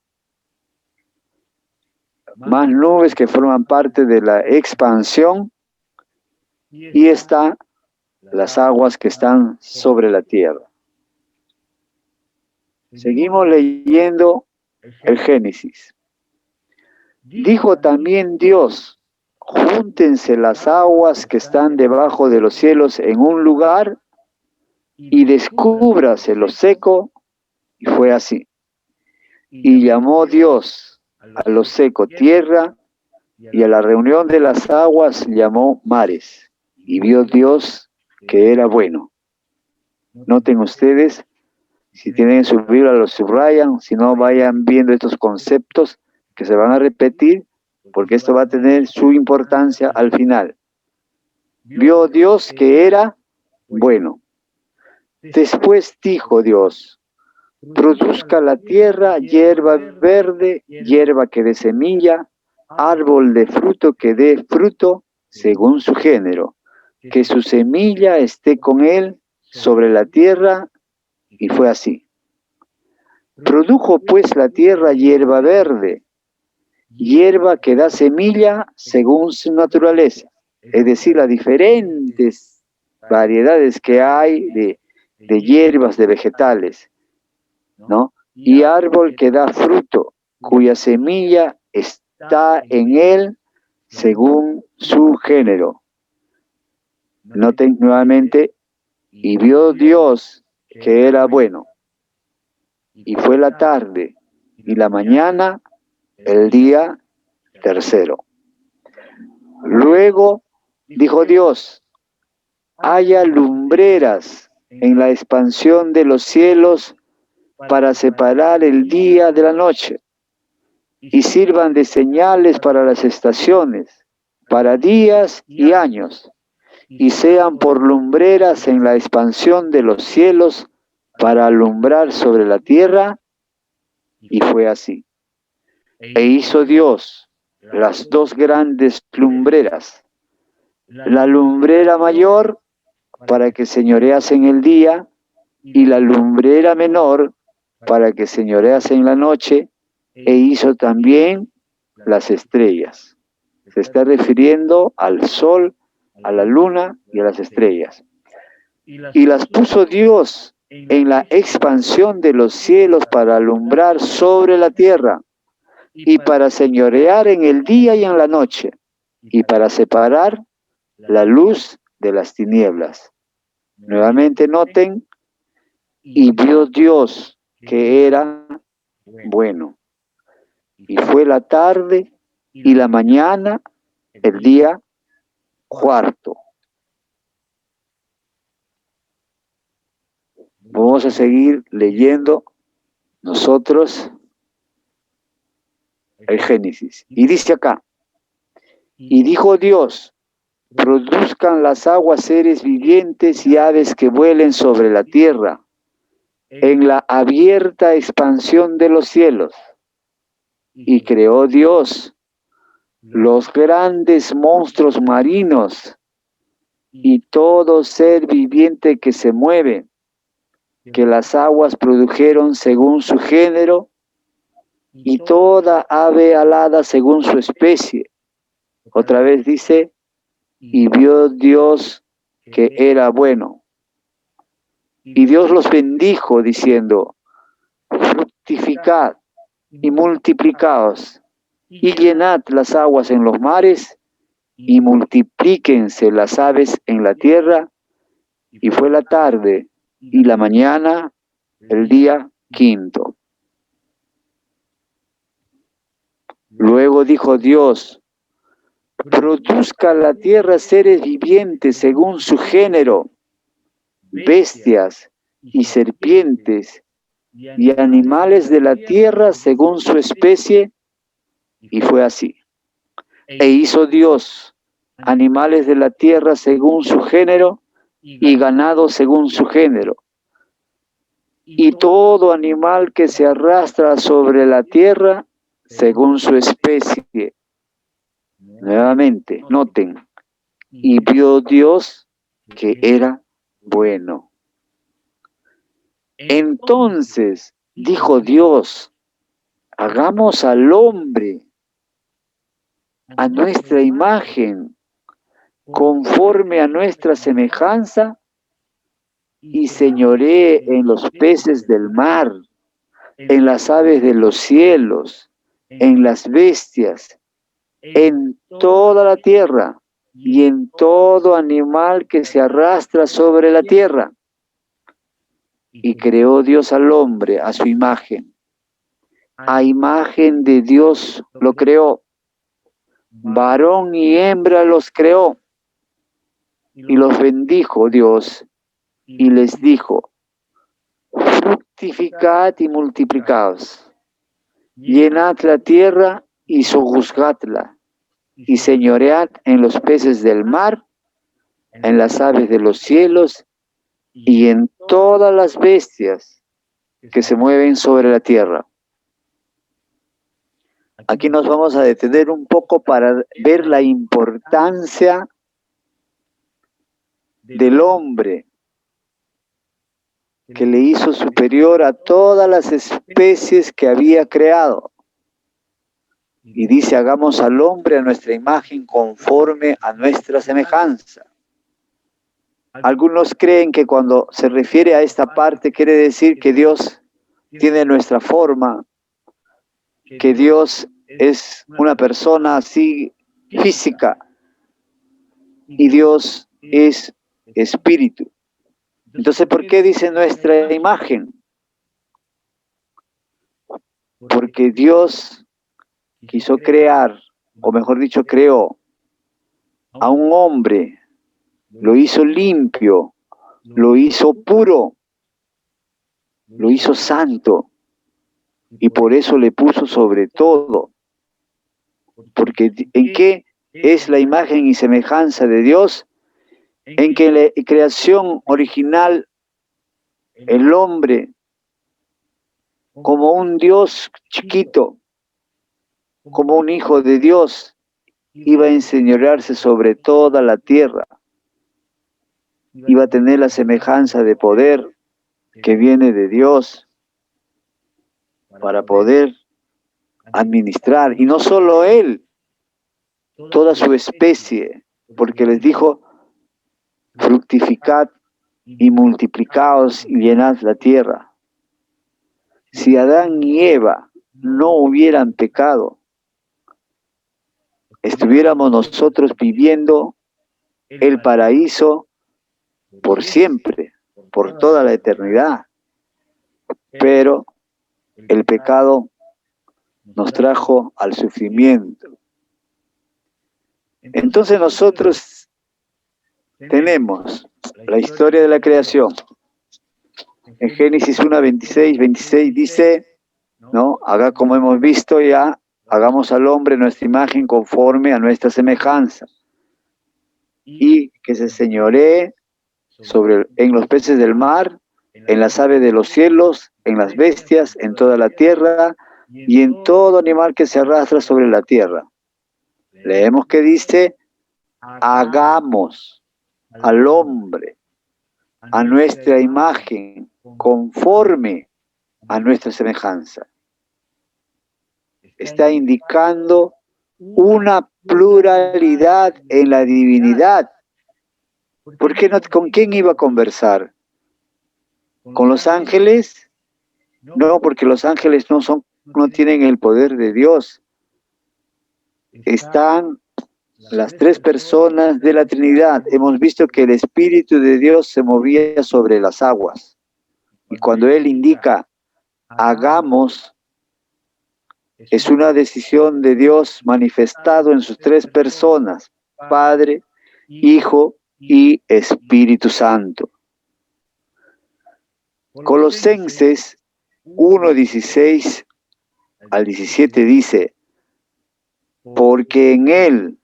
más nubes que forman parte de la expansión, y están las aguas que están sobre la tierra. Seguimos leyendo el Génesis. Dijo también Dios, júntense las aguas que están debajo de los cielos en un lugar y descúbrase lo seco, y fue así. Y llamó Dios a lo seco tierra, y a la reunión de las aguas llamó mares. Y vio Dios que era bueno. Noten ustedes, si tienen su Biblia lo subrayan, si no vayan viendo estos conceptos que se van a repetir, porque esto va a tener su importancia al final. Vio Dios que era bueno. Después dijo Dios, produzca la tierra hierba verde, hierba que dé semilla, árbol de fruto que dé fruto según su género, que su semilla esté con él sobre la tierra, y fue así. Produjo pues la tierra hierba verde, hierba que da semilla según su naturaleza, es decir, las diferentes variedades que hay de hierbas, de vegetales, ¿no? Y árbol que da fruto, cuya semilla está en él según su género. Noten nuevamente, y vio Dios que era bueno. Y fue la tarde y la mañana el día tercero. Luego dijo Dios, haya lumbreras en la expansión de los cielos para separar el día de la noche, y sirvan de señales para las estaciones, para días y años, y sean por lumbreras en la expansión de los cielos para alumbrar sobre la tierra. Y fue así. E hizo Dios las dos grandes lumbreras, la lumbrera mayor para que señorease en el día, y la lumbrera menor para que señorease en la noche, e hizo también las estrellas. Se está refiriendo al sol, a la luna y a las estrellas. Y las puso Dios en la expansión de los cielos para alumbrar sobre la tierra, y para señorear en el día y en la noche, y para separar la luz de las tinieblas. Nuevamente noten, y vio Dios que era bueno. Y fue la tarde y la mañana el día cuarto. Vamos a seguir leyendo nosotros el Génesis. Y dice acá, y dijo Dios, produzcan las aguas seres vivientes y aves que vuelen sobre la tierra, en la abierta expansión de los cielos. Y creó Dios los grandes monstruos marinos y todo ser viviente que se mueve, que las aguas produjeron según su género, y toda ave alada según su especie. Otra vez dice, y vio Dios que era bueno. Y Dios los bendijo diciendo, fructificad y multiplicaos, y llenad las aguas en los mares, y multiplíquense las aves en la tierra. Y fue la tarde y la mañana el día quinto. Luego dijo Dios, produzca la tierra seres vivientes según su género, bestias y serpientes y animales de la tierra según su especie, y fue así. E hizo Dios animales de la tierra según su género, y ganado según su género, y todo animal que se arrastra sobre la tierra según su especie. Nuevamente, noten, y vio Dios que era bueno. Entonces dijo Dios, hagamos al hombre a nuestra imagen, conforme a nuestra semejanza, y señoree en los peces del mar, en las aves de los cielos, en las bestias, en toda la tierra y en todo animal que se arrastra sobre la tierra. Y creó Dios al hombre a su imagen. A imagen de Dios lo creó. Varón y hembra los creó. Y los bendijo Dios y les dijo, fructificad y multiplicaos, llenad la tierra y sojuzgadla, y señoread en los peces del mar, en las aves de los cielos, y en todas las bestias que se mueven sobre la tierra. Aquí nos vamos a detener un poco para ver la importancia del hombre, que le hizo superior a todas las especies que había creado. Y dice, hagamos al hombre a nuestra imagen conforme a nuestra semejanza. Algunos creen que cuando se refiere a esta parte quiere decir que Dios tiene nuestra forma, que Dios es una persona así física y Dios es espíritu. Entonces, ¿por qué dice nuestra imagen? Porque Dios quiso crear, o mejor dicho, creó a un hombre, lo hizo limpio, lo hizo puro, lo hizo santo, y por eso le puso sobre todo. Porque ¿en qué es la imagen y semejanza de Dios? En que en la creación original el hombre, como un Dios chiquito, como un hijo de Dios, iba a enseñorearse sobre toda la tierra. Iba a tener la semejanza de poder que viene de Dios para poder administrar. Y no solo él, toda su especie, porque les dijo, fructificad y multiplicaos y llenad la tierra. Si Adán y Eva no hubieran pecado, estuviéramos nosotros viviendo el paraíso por siempre, por toda la eternidad. Pero el pecado nos trajo al sufrimiento. Entonces nosotros tenemos la historia de la creación. En Génesis 1, 26 dice, ¿no? Haga como hemos visto ya, hagamos al hombre nuestra imagen conforme a nuestra semejanza. Y que se señoree en los peces del mar, en las aves de los cielos, en las bestias, en toda la tierra y en todo animal que se arrastra sobre la tierra. Leemos que dice, hagamos al hombre a nuestra imagen conforme a nuestra semejanza. Está indicando una pluralidad en la divinidad. ¿Por qué no? ¿Con quién iba a conversar? ¿Con los ángeles? No, porque los ángeles no tienen el poder de Dios. Están las tres personas de la Trinidad. Hemos visto que el Espíritu de Dios se movía sobre las aguas. Y cuando Él indica, hagamos, es una decisión de Dios manifestado en sus tres personas, Padre, Hijo y Espíritu Santo. Colosenses 1:16 al 17 dice, porque en Él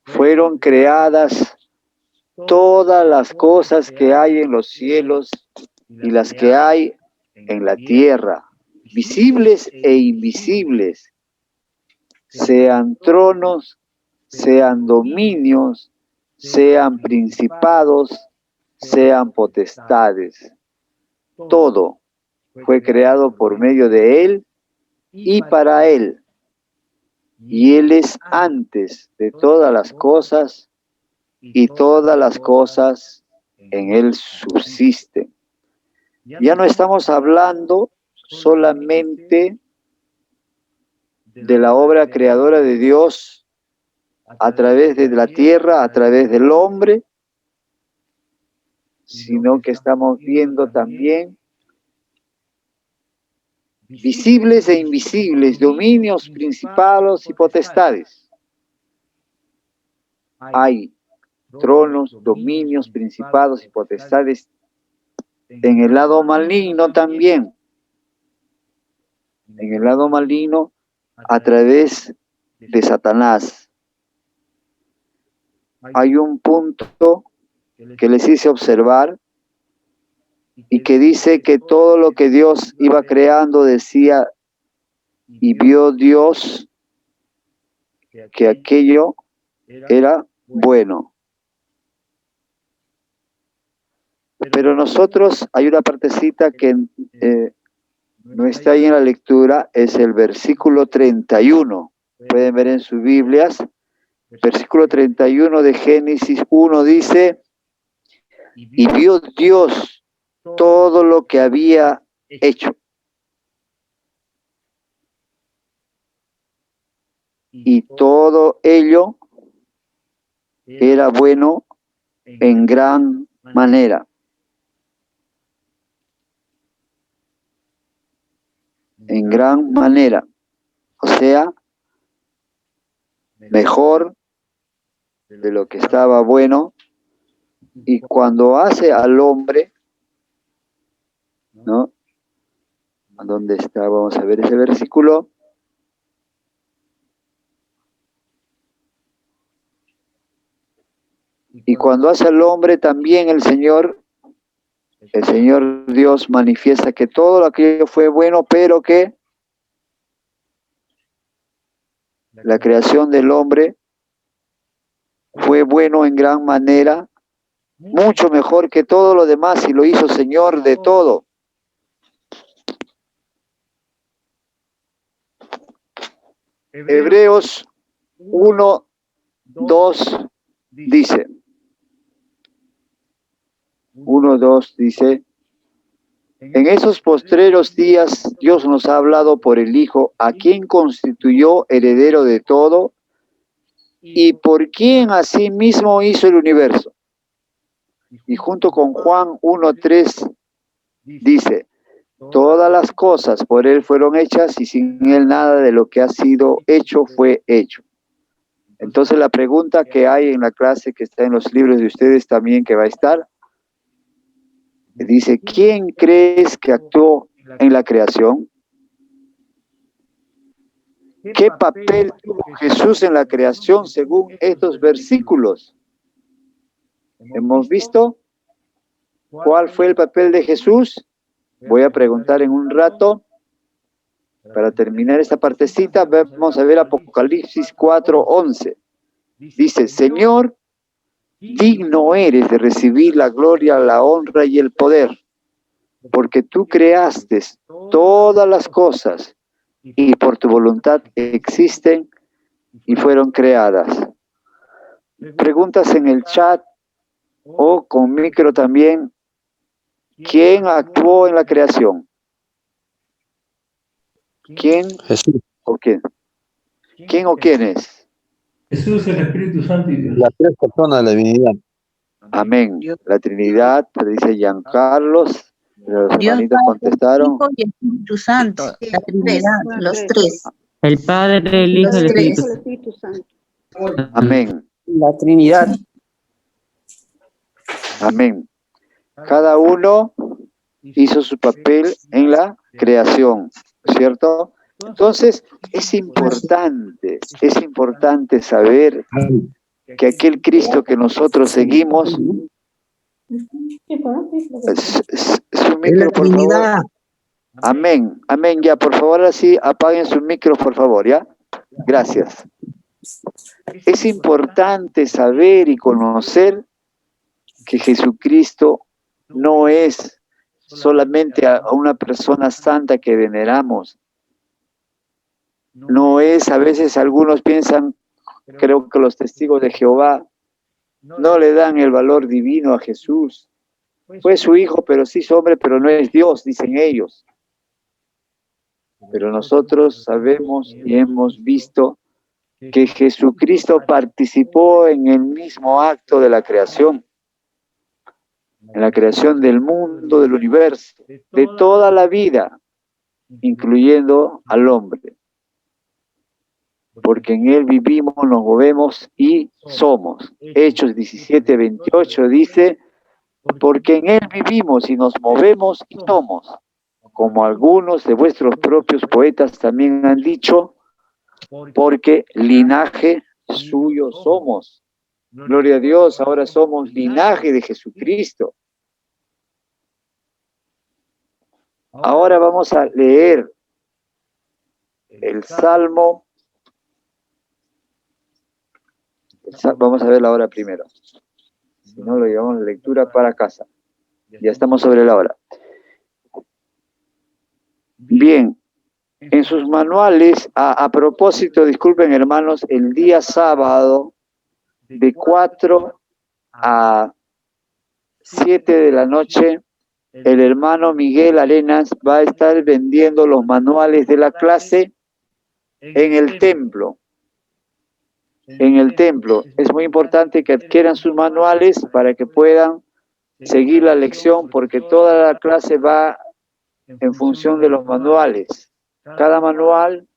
fueron creadas todas las cosas que hay en los cielos y las que hay en la tierra, visibles e invisibles, sean tronos, sean dominios, sean principados, sean potestades. Todo fue creado por medio de Él y para Él. Y Él es antes de todas las cosas, y todas las cosas en Él subsisten. Ya no estamos hablando solamente de la obra creadora de Dios a través de la tierra, a través del hombre, sino que estamos viendo también visibles e invisibles, dominios, principados y potestades. Hay tronos, dominios, principados y potestades en el lado maligno también. En el lado maligno a través de Satanás. Hay un punto que les hice observar y que dice que todo lo que Dios iba creando decía, y vio Dios que aquello era bueno. Pero nosotros, hay una partecita que no está ahí en la lectura, es el versículo 31. Pueden ver en sus Biblias. Versículo 31 de Génesis 1 dice, y vio Dios todo lo que había hecho. Y todo ello era bueno en gran manera. En gran manera. O sea, mejor de lo que estaba bueno. Y cuando hace al hombre, ¿no? ¿Dónde está? Vamos a ver ese versículo. Y cuando hace al hombre también el Señor Dios manifiesta que todo aquello fue bueno, pero que la creación del hombre fue bueno en gran manera, mucho mejor que todo lo demás, y lo hizo Señor de todo. Hebreos 1:2 dice, 1:2 dice, en esos postreros días Dios nos ha hablado por el Hijo, a quien constituyó heredero de todo y por quien asimismo hizo el universo. Y junto con Juan 1:3 dice, todas las cosas por Él fueron hechas y sin Él nada de lo que ha sido hecho fue hecho. Entonces la pregunta que hay en la clase que está en los libros de ustedes también que va a estar, dice, ¿quién crees que actuó en la creación? ¿Qué papel tuvo Jesús en la creación según estos versículos? ¿Hemos visto cuál fue el papel de Jesús? Voy a preguntar en un rato. Para terminar esta partecita, vamos a ver Apocalipsis 4:11. Dice, Señor, digno eres de recibir la gloria, la honra y el poder, porque tú creaste todas las cosas y por tu voluntad existen y fueron creadas. Preguntas en el chat o con micro también. ¿Quién actuó en la creación? ¿Quién?
Jesús.
¿O quién? ¿Quién o quiénes?
Jesús, el Espíritu Santo y Dios.
Las tres personas de la divinidad.
Amén. La Trinidad, dice Giancarlos. Los
Dios
hermanitos
Padre,
contestaron.
Hijo y Espíritu Santo, la Trinidad, los tres.
El Padre, el Hijo y el Espíritu.
Amén.
La Trinidad.
Amén. Cada uno hizo su papel en la creación, ¿cierto? Entonces, es importante saber que aquel Cristo que nosotros seguimos, su micro, por favor. Amén, amén, ya, por favor, así apaguen su micro, por favor, ¿ya? Gracias. Es importante saber y conocer que Jesucristo no es solamente a una persona santa que veneramos. No es, a veces algunos piensan, creo que los testigos de Jehová no le dan el valor divino a Jesús. Fue su hijo, pero sí es hombre, pero no es Dios, dicen ellos. Pero nosotros sabemos y hemos visto que Jesucristo participó en el mismo acto de la creación, en la creación del mundo, del universo, de toda la vida, incluyendo al hombre. Porque en Él vivimos, nos movemos y somos. Hechos 17:28 dice, porque en Él vivimos y nos movemos y somos. Como algunos de vuestros propios poetas también han dicho, porque linaje suyo somos. Gloria a Dios, ahora somos linaje de Jesucristo. Ahora vamos a leer el Salmo. Vamos a ver la hora primero. Si no, lo llevamos de lectura para casa. Ya estamos sobre la hora. Bien, en sus manuales, a propósito, disculpen hermanos, el día sábado de 4 a 7 de la noche, el hermano Miguel Arenas va a estar vendiendo los manuales de la clase en el templo. En el templo. Es muy importante que adquieran sus manuales para que puedan seguir la lección, porque toda la clase va en función de los manuales. Cada manual,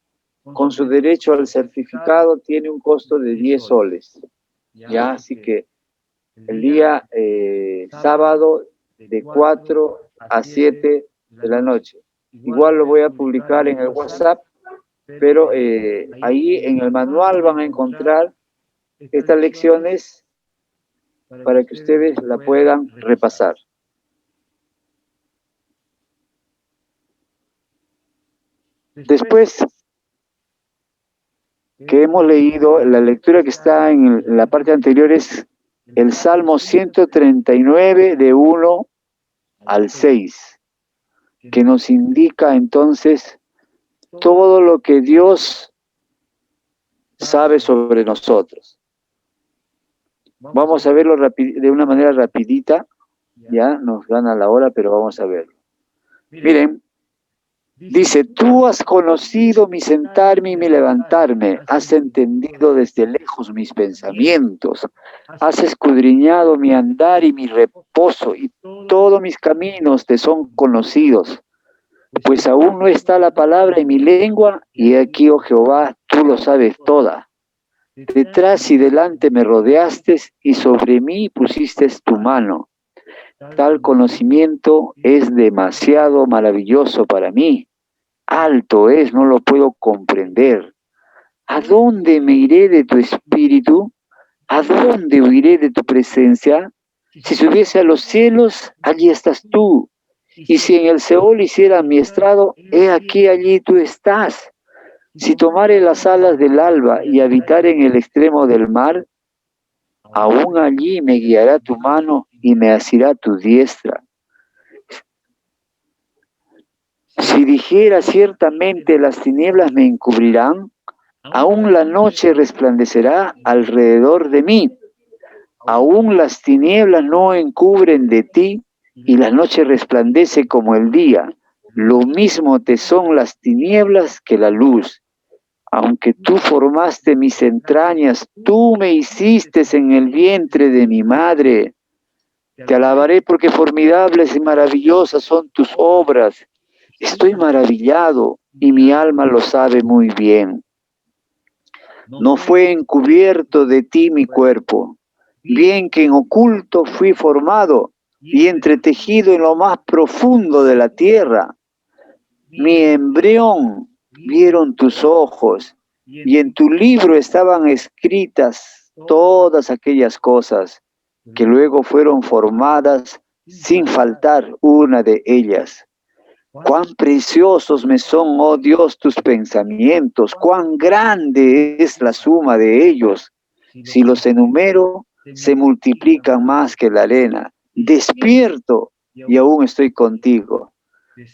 con su derecho al certificado, tiene un costo de 10 soles. ¿Ya? Así que el día sábado de 4 a 7 de la noche. Igual lo voy a publicar en el WhatsApp, pero ahí en el manual van a encontrar estas lecciones para que ustedes la puedan repasar. Después que hemos leído, la lectura que está en la parte anterior es el Salmo 139 de 1 al 6, que nos indica entonces todo lo que Dios sabe sobre nosotros. Vamos a verlo de una manera rapidita, ya nos gana la hora, pero vamos a verlo. Miren, dice, tú has conocido mi sentarme y mi levantarme, has entendido desde lejos mis pensamientos, has escudriñado mi andar y mi reposo, y todos mis caminos te son conocidos. Pues aún no está la palabra en mi lengua, y aquí, oh Jehová, tú lo sabes toda. Detrás y delante me rodeaste, y sobre mí pusiste tu mano. Tal conocimiento es demasiado maravilloso para mí. Alto es, no lo puedo comprender. ¿A dónde me iré de tu espíritu? ¿A dónde huiré de tu presencia? Si subiese a los cielos, allí estás tú. Y si en el Seol hiciera mi estrado, he aquí allí tú estás. Si tomare las alas del alba y habitar en el extremo del mar, aún allí me guiará tu mano y me asirá tu diestra. Si dijera ciertamente las tinieblas me encubrirán, aún la noche resplandecerá alrededor de mí. Aún las tinieblas no encubren de ti, y la noche resplandece como el día. Lo mismo te son las tinieblas que la luz. Aunque tú formaste mis entrañas, tú me hiciste en el vientre de mi madre. Te alabaré porque formidables y maravillosas son tus obras. Estoy maravillado y mi alma lo sabe muy bien. No fue encubierto de ti mi cuerpo, bien que en oculto fui formado y entretejido en lo más profundo de la tierra. Mi embrión vieron tus ojos, y en tu libro estaban escritas todas aquellas cosas que luego fueron formadas sin faltar una de ellas. Cuán preciosos me son, oh Dios, tus pensamientos, cuán grande es la suma de ellos. Si los enumero, se multiplican más que la arena. Despierto y aún estoy contigo.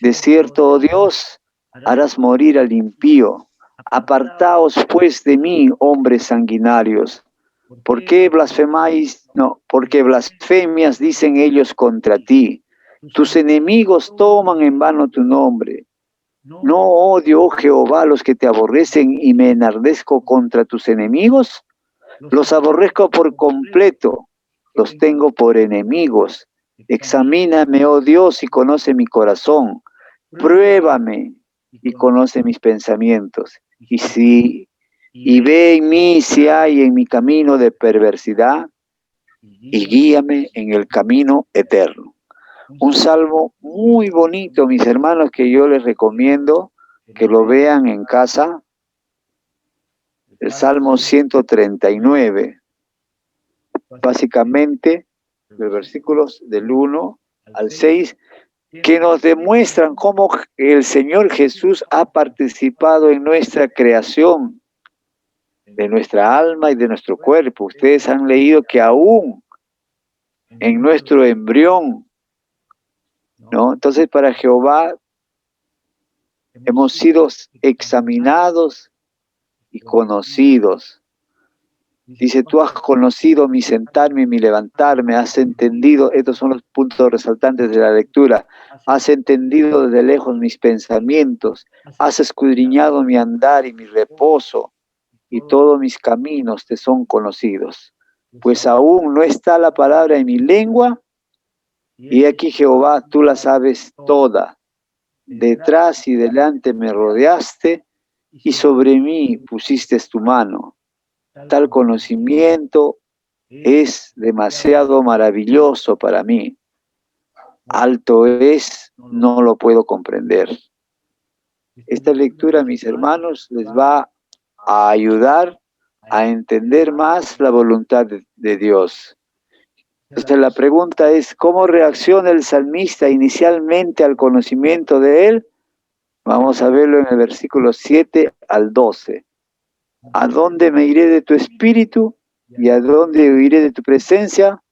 De cierto, oh Dios, harás morir al impío. Apartaos pues de mí, hombres sanguinarios. ¿Por qué blasfemáis? No, porque blasfemias dicen ellos contra ti. Tus enemigos toman en vano tu nombre. ¿No odio, oh Jehová, a los que te aborrecen y me enardezco contra tus enemigos? Los aborrezco por completo, los tengo por enemigos. Examíname, oh Dios, y conoce mi corazón. Pruébame y conoce mis pensamientos. Y ve en mí si hay en mi camino de perversidad, y guíame en el camino eterno. Un salmo muy bonito, mis hermanos, que yo les recomiendo que lo vean en casa. El Salmo 139, básicamente, los versículos del 1 al 6, que nos demuestran cómo el Señor Jesús ha participado en nuestra creación, de nuestra alma y de nuestro cuerpo. Ustedes han leído que aún en nuestro embrión, ¿no? Entonces, para Jehová hemos sido examinados y conocidos. Dice, tú has conocido mi sentarme y mi levantarme, has entendido, estos son los puntos resaltantes de la lectura, has entendido desde lejos mis pensamientos, has escudriñado mi andar y mi reposo, y todos mis caminos te son conocidos. Pues aún no está la palabra en mi lengua, y aquí Jehová, tú la sabes toda. Detrás y delante me rodeaste, y sobre mí pusiste tu mano. Tal conocimiento es demasiado maravilloso para mí. Alto es, no lo puedo comprender. Esta lectura, mis hermanos, les va a ayudar a entender más la voluntad de Dios. Entonces la pregunta es, ¿cómo reacciona el salmista inicialmente al conocimiento de él? Vamos a verlo en el versículo 7 al 12. ¿A dónde me iré de tu espíritu? ¿Y a dónde huiré de tu presencia?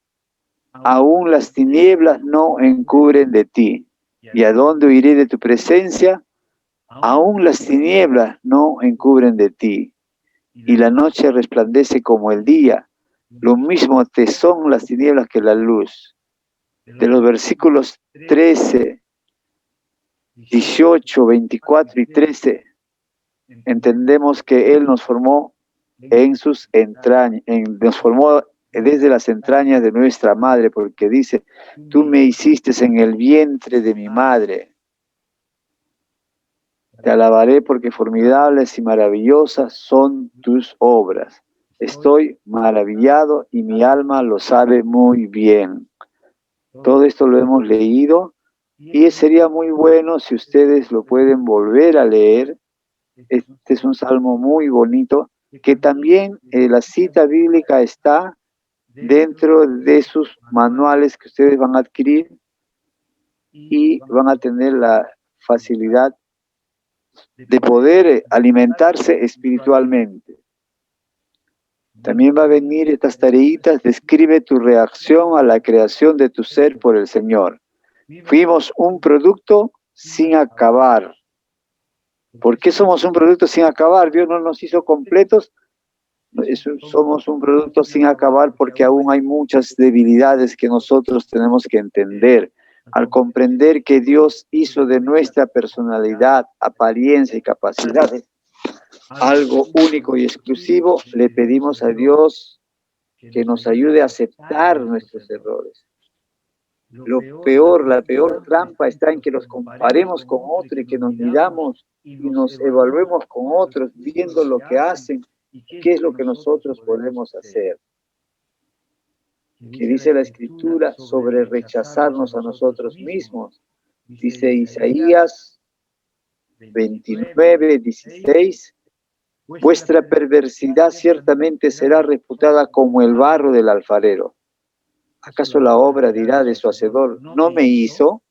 Aún las tinieblas no encubren de ti. ¿Y a dónde huiré de tu presencia? Aún las tinieblas no encubren de ti. Y la noche resplandece como el día. Lo mismo te son las tinieblas que la luz. De los versículos 13, 18, 24 y 13, entendemos que Él nos formó en sus entrañas, nos formó desde las entrañas de nuestra madre, porque dice, tú me hiciste en el vientre de mi madre. Te alabaré porque formidables y maravillosas son tus obras. Estoy maravillado y mi alma lo sabe muy bien. Todo esto lo hemos leído y sería muy bueno si ustedes lo pueden volver a leer. Este es un salmo muy bonito, que también la cita bíblica está dentro de sus manuales que ustedes van a adquirir y van a tener la facilidad de poder alimentarse espiritualmente. También va a venir estas tareitas, describe tu reacción a la creación de tu ser por el Señor. Fuimos un producto sin acabar. ¿Por qué somos un producto sin acabar? Dios no nos hizo completos. Somos un producto sin acabar porque aún hay muchas debilidades que nosotros tenemos que entender. Al comprender que Dios hizo de nuestra personalidad, apariencia y capacidades algo único y exclusivo, le pedimos a Dios que nos ayude a aceptar nuestros errores. La peor trampa está en que nos comparemos con otros y que nos miramos y nos evaluemos con otros, viendo lo que hacen y qué es lo que nosotros podemos hacer. que dice la Escritura sobre rechazarnos a nosotros mismos. Dice Isaías 29, 16, vuestra perversidad ciertamente será reputada como el barro del alfarero. ¿Acaso la obra dirá de su hacedor, no me hizo?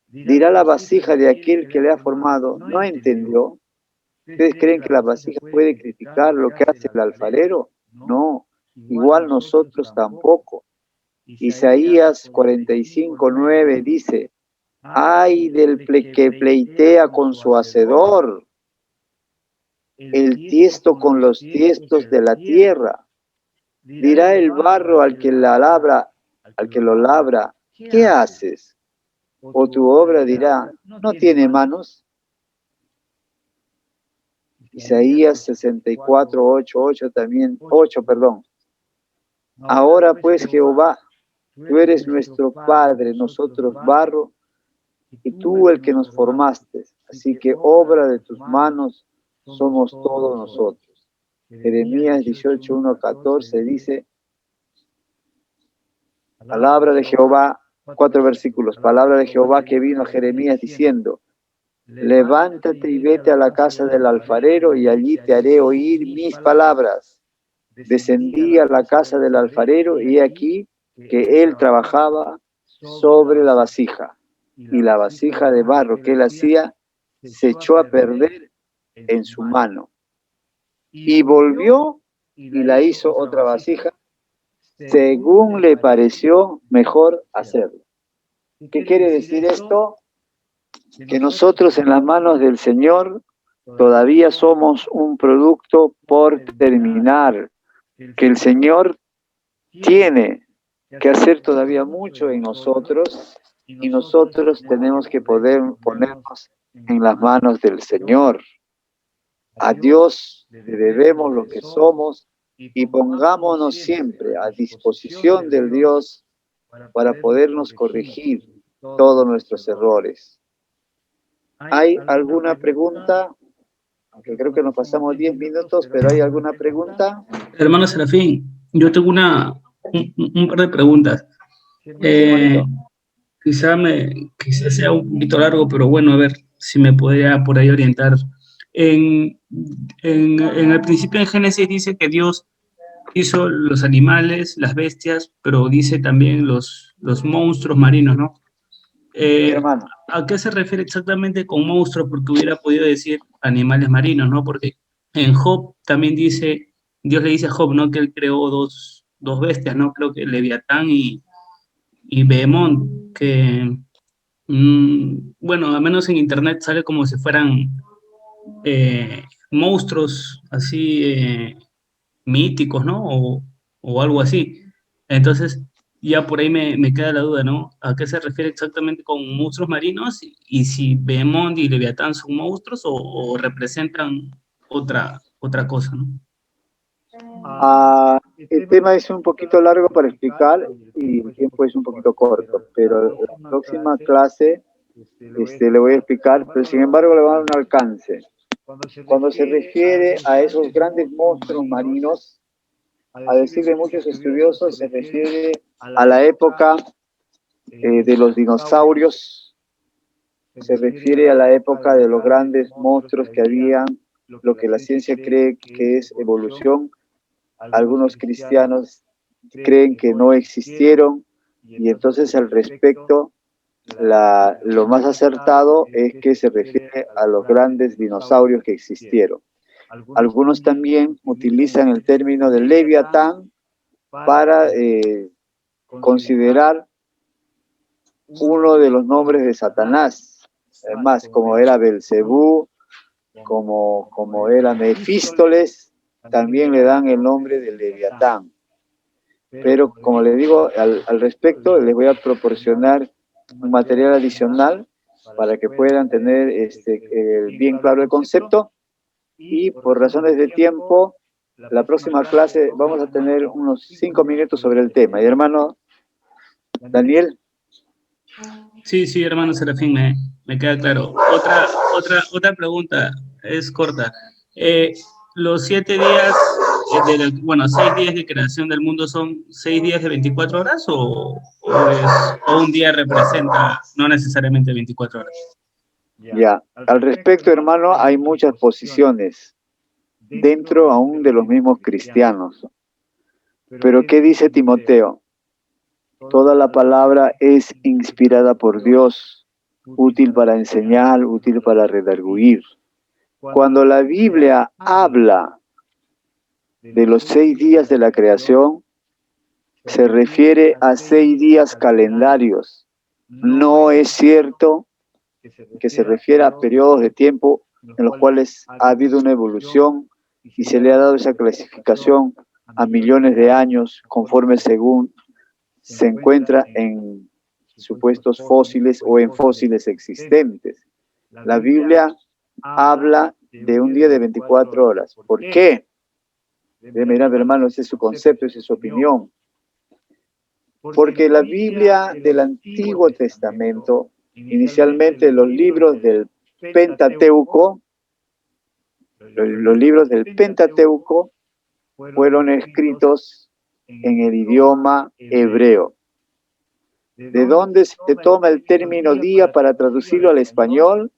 Dirá la vasija de aquel que le ha formado, ¿no entendió? ¿Ustedes creen que la vasija puede criticar lo que hace el alfarero? No, igual nosotros tampoco. Isaías 45, 9 dice, ay del que pleitea con su hacedor, el tiesto con los tiestos de la tierra. Dirá el barro al que lo labra, ¿qué haces? O tu obra dirá, ¿no tiene manos? Isaías 64, 8 también, 8, perdón. Ahora pues Jehová, tú eres nuestro Padre, nosotros barro, y tú el que nos formaste. Así que obra de tus manos somos todos nosotros. Jeremías 18, 1, 14 dice, palabra de Jehová, 4 versículos, palabra de Jehová que vino a Jeremías diciendo, levántate y vete a la casa del alfarero y allí te haré oír mis palabras. Descendí a la casa del alfarero y he aquí que él trabajaba sobre la vasija. Y la vasija de barro que él hacía se echó a perder en su mano. Y volvió y la hizo otra vasija, según le pareció mejor hacerlo. ¿Qué quiere decir esto? Que nosotros en las manos del Señor todavía somos un producto por terminar, que el Señor tiene que hacer todavía mucho en nosotros y nosotros tenemos que poder ponernos en las manos del Señor. A Dios le debemos lo que somos y pongámonos siempre a disposición del Dios para podernos corregir todos nuestros errores. ¿Hay alguna pregunta? Aunque creo que nos pasamos 10 minutos, pero ¿hay alguna pregunta?
Hermano Serafín, yo tengo un par de preguntas. Quizá sea un poquito largo, pero bueno, a ver si me podría por ahí orientar. En el principio en Génesis dice que Dios hizo los animales, las bestias, pero dice también los monstruos marinos, ¿no?
Hermano.
¿A qué se refiere exactamente con monstruos? Porque hubiera podido decir animales marinos, ¿no? Porque en Job también dice, Dios le dice a Job, ¿no? Que él creó dos bestias, ¿no? Creo que Leviatán y Behemoth, que, bueno, al menos en internet sale como si fueran monstruos así míticos, ¿no? O algo así. Entonces, ya por ahí me queda la duda, ¿no? ¿A qué se refiere exactamente con monstruos marinos? Y si Behemoth y Leviatán son monstruos o representan otra cosa, ¿no?
El tema es un poquito largo para explicar y el tiempo es un poquito corto, pero la próxima clase le voy a explicar, pero sin embargo le voy a dar un alcance. Cuando se refiere a esos grandes monstruos marinos, a decir de muchos estudiosos, se refiere a la época de los dinosaurios, se refiere a la época de los grandes monstruos que habían, lo que la ciencia cree que es evolución. Algunos cristianos creen que no existieron y entonces al respecto lo más acertado es que se refiere a los grandes dinosaurios que existieron. Algunos también utilizan el término de Leviatán para considerar uno de los nombres de Satanás. Además, como era Belcebú, como era Mefístoles, también le dan el nombre de Leviatán. Pero, como les digo, al respecto, les voy a proporcionar un material adicional para que puedan tener bien claro el concepto. Y por razones de tiempo, la próxima clase vamos a tener unos 5 minutos sobre el tema. Y hermano Daniel.
Sí, hermano Serafín, me queda claro. Otra pregunta, es corta. Los 7 días bueno, 6 días de creación del mundo son 6 días de 24 horas o un día representa no necesariamente 24 horas.
Ya, al respecto, hermano, hay muchas posiciones dentro aún de los mismos cristianos. Pero ¿qué dice Timoteo? Toda la palabra es inspirada por Dios, útil para enseñar, útil para redarguir. Cuando la Biblia habla de los 6 días de la creación, se refiere a 6 días calendarios. No es cierto que se refiere a periodos de tiempo en los cuales ha habido una evolución y se le ha dado esa clasificación a millones de años conforme según se encuentra en supuestos fósiles o en fósiles existentes. La Biblia habla de un día de 24 horas. ¿Por qué? Mirar, hermano, ese es su concepto, esa es su opinión. Porque la Biblia del Antiguo Testamento, inicialmente los libros del Pentateuco, fueron escritos en el idioma hebreo. ¿De dónde se toma el término día para traducirlo al español?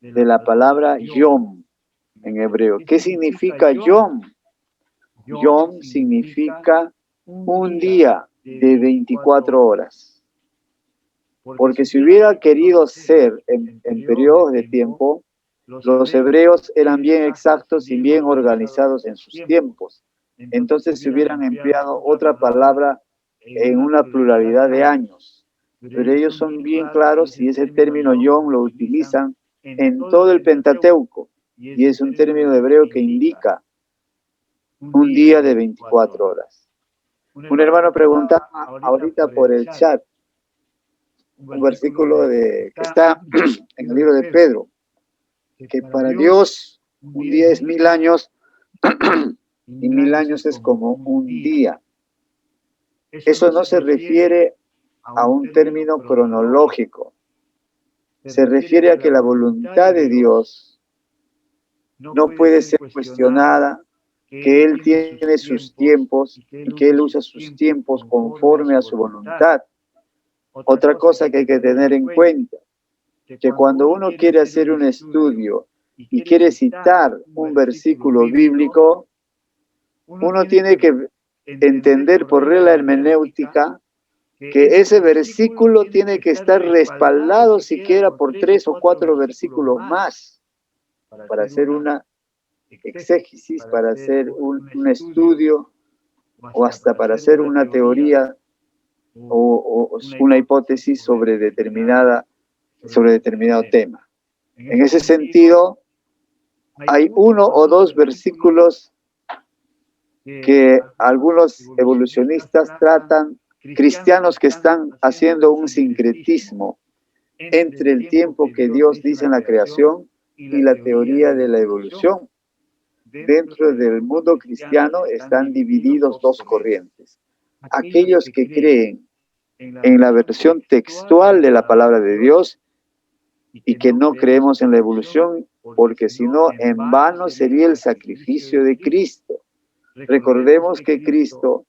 De la palabra yom en hebreo. ¿Qué significa yom? Yom significa un día de 24 horas. Porque si hubiera querido ser en periodos de tiempo, los hebreos eran bien exactos y bien organizados en sus tiempos. Entonces se hubieran empleado otra palabra en una pluralidad de años. Pero ellos son bien claros y ese término yom lo utilizan en todo el Pentateuco. Y es un término hebreo que indica un día de 24 horas. Un hermano preguntaba ahorita por el chat un versículo que está en el libro de Pedro, que para Dios un día es 1000 años y 1000 años es como un día. Eso no se refiere a un término cronológico. Se refiere a que la voluntad de Dios no puede ser cuestionada, que Él tiene sus tiempos y que Él usa sus tiempos conforme a su voluntad. Otra cosa que hay que tener en cuenta, que cuando uno quiere hacer un estudio y quiere citar un versículo bíblico, uno tiene que entender por regla hermenéutica que ese versículo tiene que estar respaldado siquiera por 3 o 4 versículos más para hacer una exégesis, para hacer un estudio o hasta para hacer una teoría o una hipótesis sobre determinado tema. En ese sentido, hay 1 o 2 versículos que algunos evolucionistas tratan, cristianos que están haciendo un sincretismo entre el tiempo que Dios dice en la creación y la teoría de la evolución. Dentro del mundo cristiano están divididos 2 corrientes. Aquellos que creen en la versión textual de la palabra de Dios y que no creemos en la evolución, porque si no, en vano sería el sacrificio de Cristo. Recordemos que Cristo,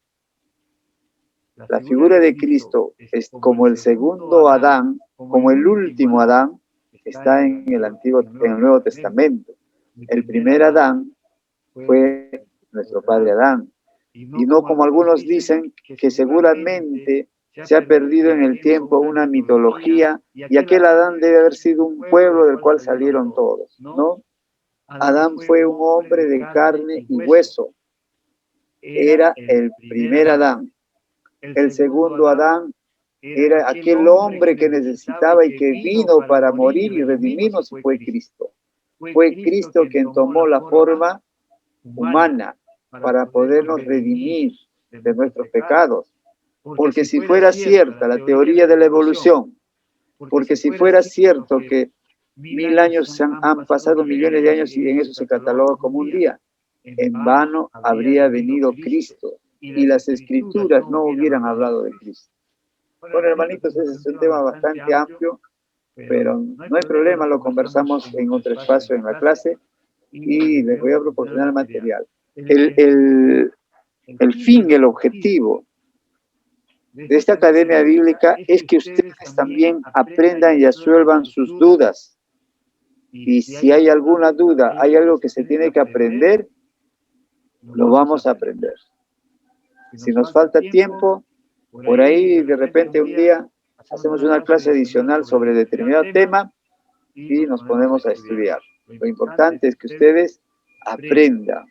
la figura de Cristo, es como el segundo Adán, como el último Adán, está en el Nuevo Testamento. El primer Adán fue nuestro padre Adán. Y no como algunos dicen, que seguramente se ha perdido en el tiempo una mitología y aquel Adán debe haber sido un pueblo del cual salieron todos, ¿no? Adán fue un hombre de carne y hueso. Era el primer Adán. El segundo Adán era aquel hombre que necesitaba y que vino para morir y redimirnos, y fue Cristo. Fue Cristo quien tomó la forma humana para podernos redimir de nuestros pecados. Porque si fuera cierta la teoría de la evolución, porque si fuera cierto que 1000 años han pasado millones de años y en eso se cataloga como un día, en vano habría venido Cristo y las escrituras no hubieran hablado de Cristo. Bueno, hermanitos, ese es un tema bastante amplio, pero no hay problema, lo conversamos en otro espacio en la clase y les voy a proporcionar material. el fin, el objetivo de esta academia bíblica es que ustedes también aprendan y absuelvan sus dudas. Y si hay alguna duda, hay algo que se tiene que aprender, lo vamos a aprender. Si nos falta tiempo, por ahí de repente un día hacemos una clase adicional sobre determinado tema y nos ponemos a estudiar. Lo importante es que ustedes aprendan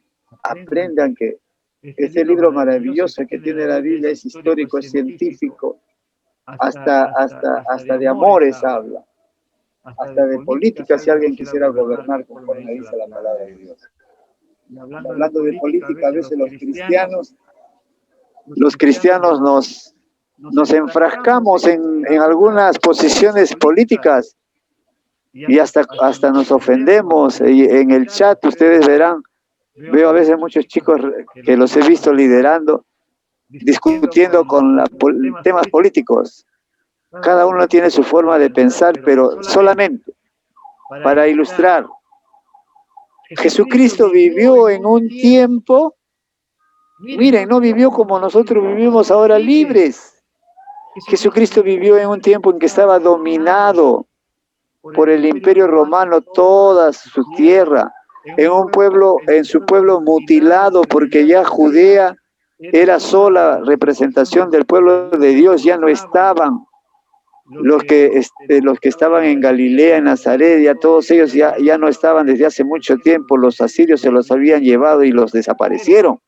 que este libro maravilloso que tiene la Biblia es histórico, es científico, hasta de amores habla, hasta de política si alguien quisiera gobernar conforme dice la palabra de Dios. Hablando de política, a veces los cristianos nos enfrascamos en algunas posiciones políticas y hasta nos ofendemos. Y en el chat ustedes verán, veo a veces muchos chicos que los he visto liderando, discutiendo con temas políticos. Cada uno tiene su forma de pensar, pero solamente para ilustrar. Jesucristo vivió en un tiempo, miren, no vivió como nosotros vivimos ahora libres. Jesucristo vivió en un tiempo en que estaba dominado por el Imperio Romano toda su tierra, en su pueblo mutilado, porque ya Judea era sola representación del pueblo de Dios, ya no estaban los que estaban en Galilea, en Nazaret, ya todos ellos ya no estaban desde hace mucho tiempo, los asirios se los habían llevado y los desaparecieron,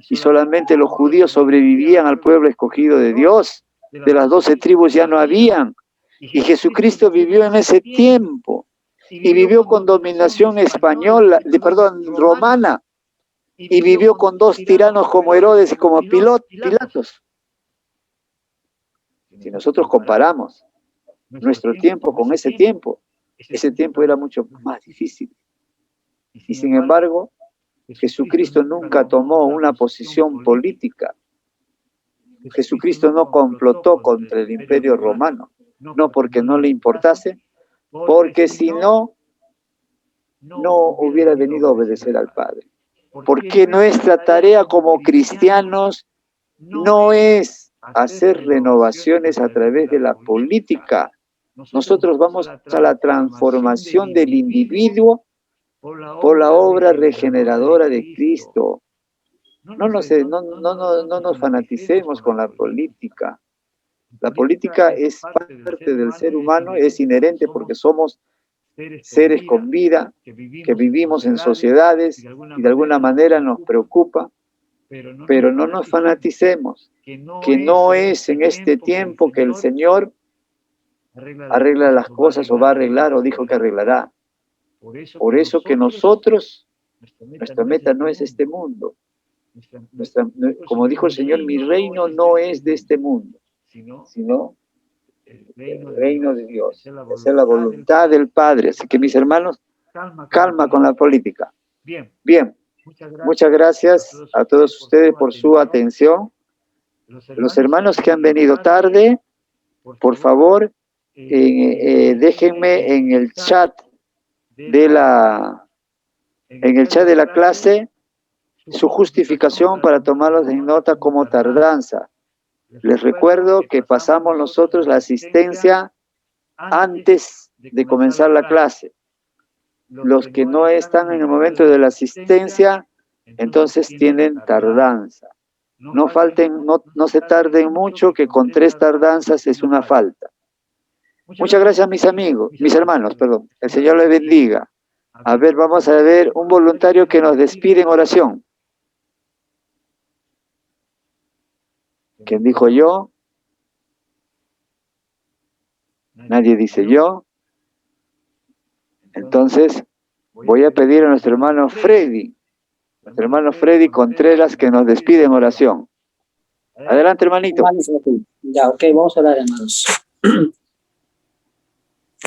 y solamente los judíos sobrevivían al pueblo escogido de Dios. De las 12 tribus ya no habían, y Jesucristo vivió en ese tiempo, y vivió con dominación romana, y vivió con dos tiranos como Herodes y como Pilatos. Si nosotros comparamos nuestro tiempo con ese tiempo era mucho más difícil. Y sin embargo, Jesucristo nunca tomó una posición política. Jesucristo no complotó contra el Imperio Romano, no porque no le importase, porque si no, no hubiera venido a obedecer al Padre. Porque nuestra tarea como cristianos no es hacer renovaciones a través de la política. Nosotros vamos a la transformación del individuo por la obra regeneradora de Cristo. No nos fanaticemos con la política. La política es parte del ser humano, es inherente porque somos seres con vida, que vivimos en sociedades y de alguna manera nos preocupa, pero no nos fanaticemos, que no es en este tiempo que el Señor arregla las cosas o va a arreglar o dijo que arreglará. Por eso que nosotros, nuestra meta no es este mundo. Como dijo el Señor, mi reino no es de este mundo, sino el reino de Dios, hacer la voluntad del Padre. Así que mis hermanos, calma con la política. Bien, muchas gracias a todos ustedes por su atención. Los hermanos que han venido tarde, por favor, déjenme en el chat de la clase su justificación para tomarlos en nota como tardanza. Les recuerdo que pasamos nosotros la asistencia antes de comenzar la clase. Los que no están en el momento de la asistencia, entonces tienen tardanza. No se tarden mucho, que con 3 tardanzas es una falta. Muchas gracias, mis hermanos. El Señor les bendiga. A ver, vamos a ver un voluntario que nos despide en oración. ¿Quién dijo yo? Nadie dice yo. Entonces, voy a pedir a nuestro hermano Freddy Contreras, que nos despide en oración. Adelante, hermanito.
Ya, ok, vamos a orar, hermanos.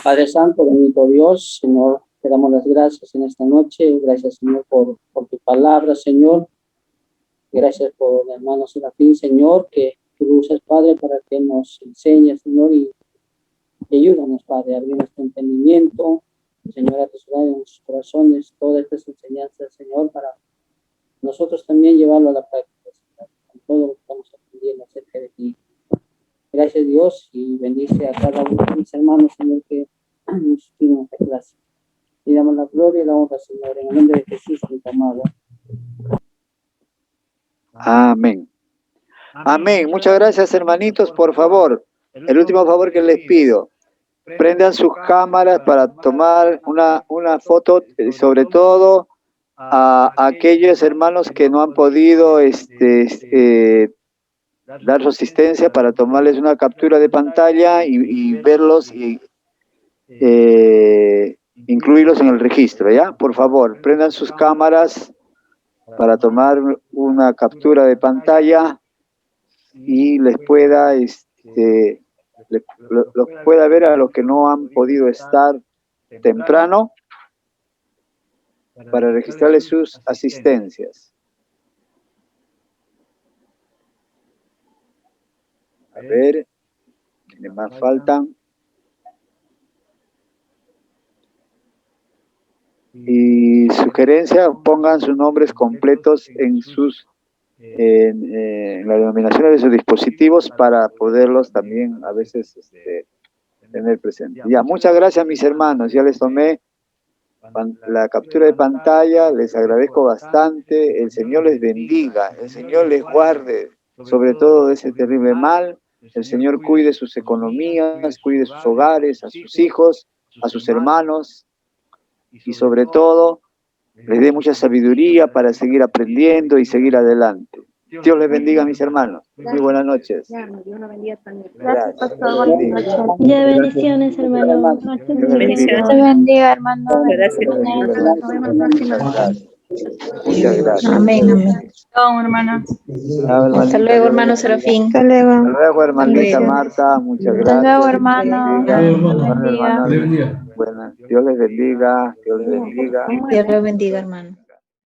Padre Santo, bendito Dios, Señor, te damos las gracias en esta noche. Gracias, Señor, por tu palabra, Señor. Gracias por el hermano Serafín, Señor, que tú usas, Padre, para que nos enseñe, Señor, y ayúdanos, Padre, a abrir nuestro entendimiento, Señor, a atesorar en nuestros corazones todas estas enseñanzas, Señor, para nosotros también llevarlo a la práctica, Señor, con todo lo que estamos aprendiendo acerca de ti. Gracias, Dios, y bendice a cada uno de mis hermanos, Señor, que nos tienen esta clase. Y damos la gloria y la honra, Señor, en el nombre de Jesús, tu amado.
Amén. Amén. Muchas gracias, hermanitos. Por favor, el último favor que les pido, prendan sus cámaras para tomar una foto, sobre todo a aquellos hermanos que no han podido dar su asistencia, para tomarles una captura de pantalla y verlos y incluirlos en el registro, ¿ya? Por favor, prendan sus cámaras para tomar una captura de pantalla y les pueda los pueda ver a los que no han podido estar temprano, para registrarles sus asistencias. A ver, ¿quiénes más faltan? Y sugerencia, pongan sus nombres completos en las denominaciones de sus dispositivos para poderlos también a veces tener presente. Ya, muchas gracias, mis hermanos. Ya les tomé la captura de pantalla, les agradezco bastante. El Señor les bendiga, el Señor les guarde, sobre todo de ese terrible mal. El Señor cuide sus economías, cuide sus hogares, a sus hijos, a sus hermanos, y sobre todo les dé mucha sabiduría para seguir aprendiendo y seguir adelante. Dios les bendiga, mis hermanos. Muy buenas noches.
Gracias, pastor. Buenas noches.
Ya, bendiciones, hermano.
Dios te bendiga, hermano.
Muchas gracias.
Amén, amén. Hermano.
Hasta
luego, hermano Serafín. Hasta luego.
Hasta luego, hermanita Marta. Muchas gracias.
Hasta luego, hermano.
Dios les bendiga. Buenas. Dios les bendiga. Dios les bendiga.
Dios lo bendiga, hermano.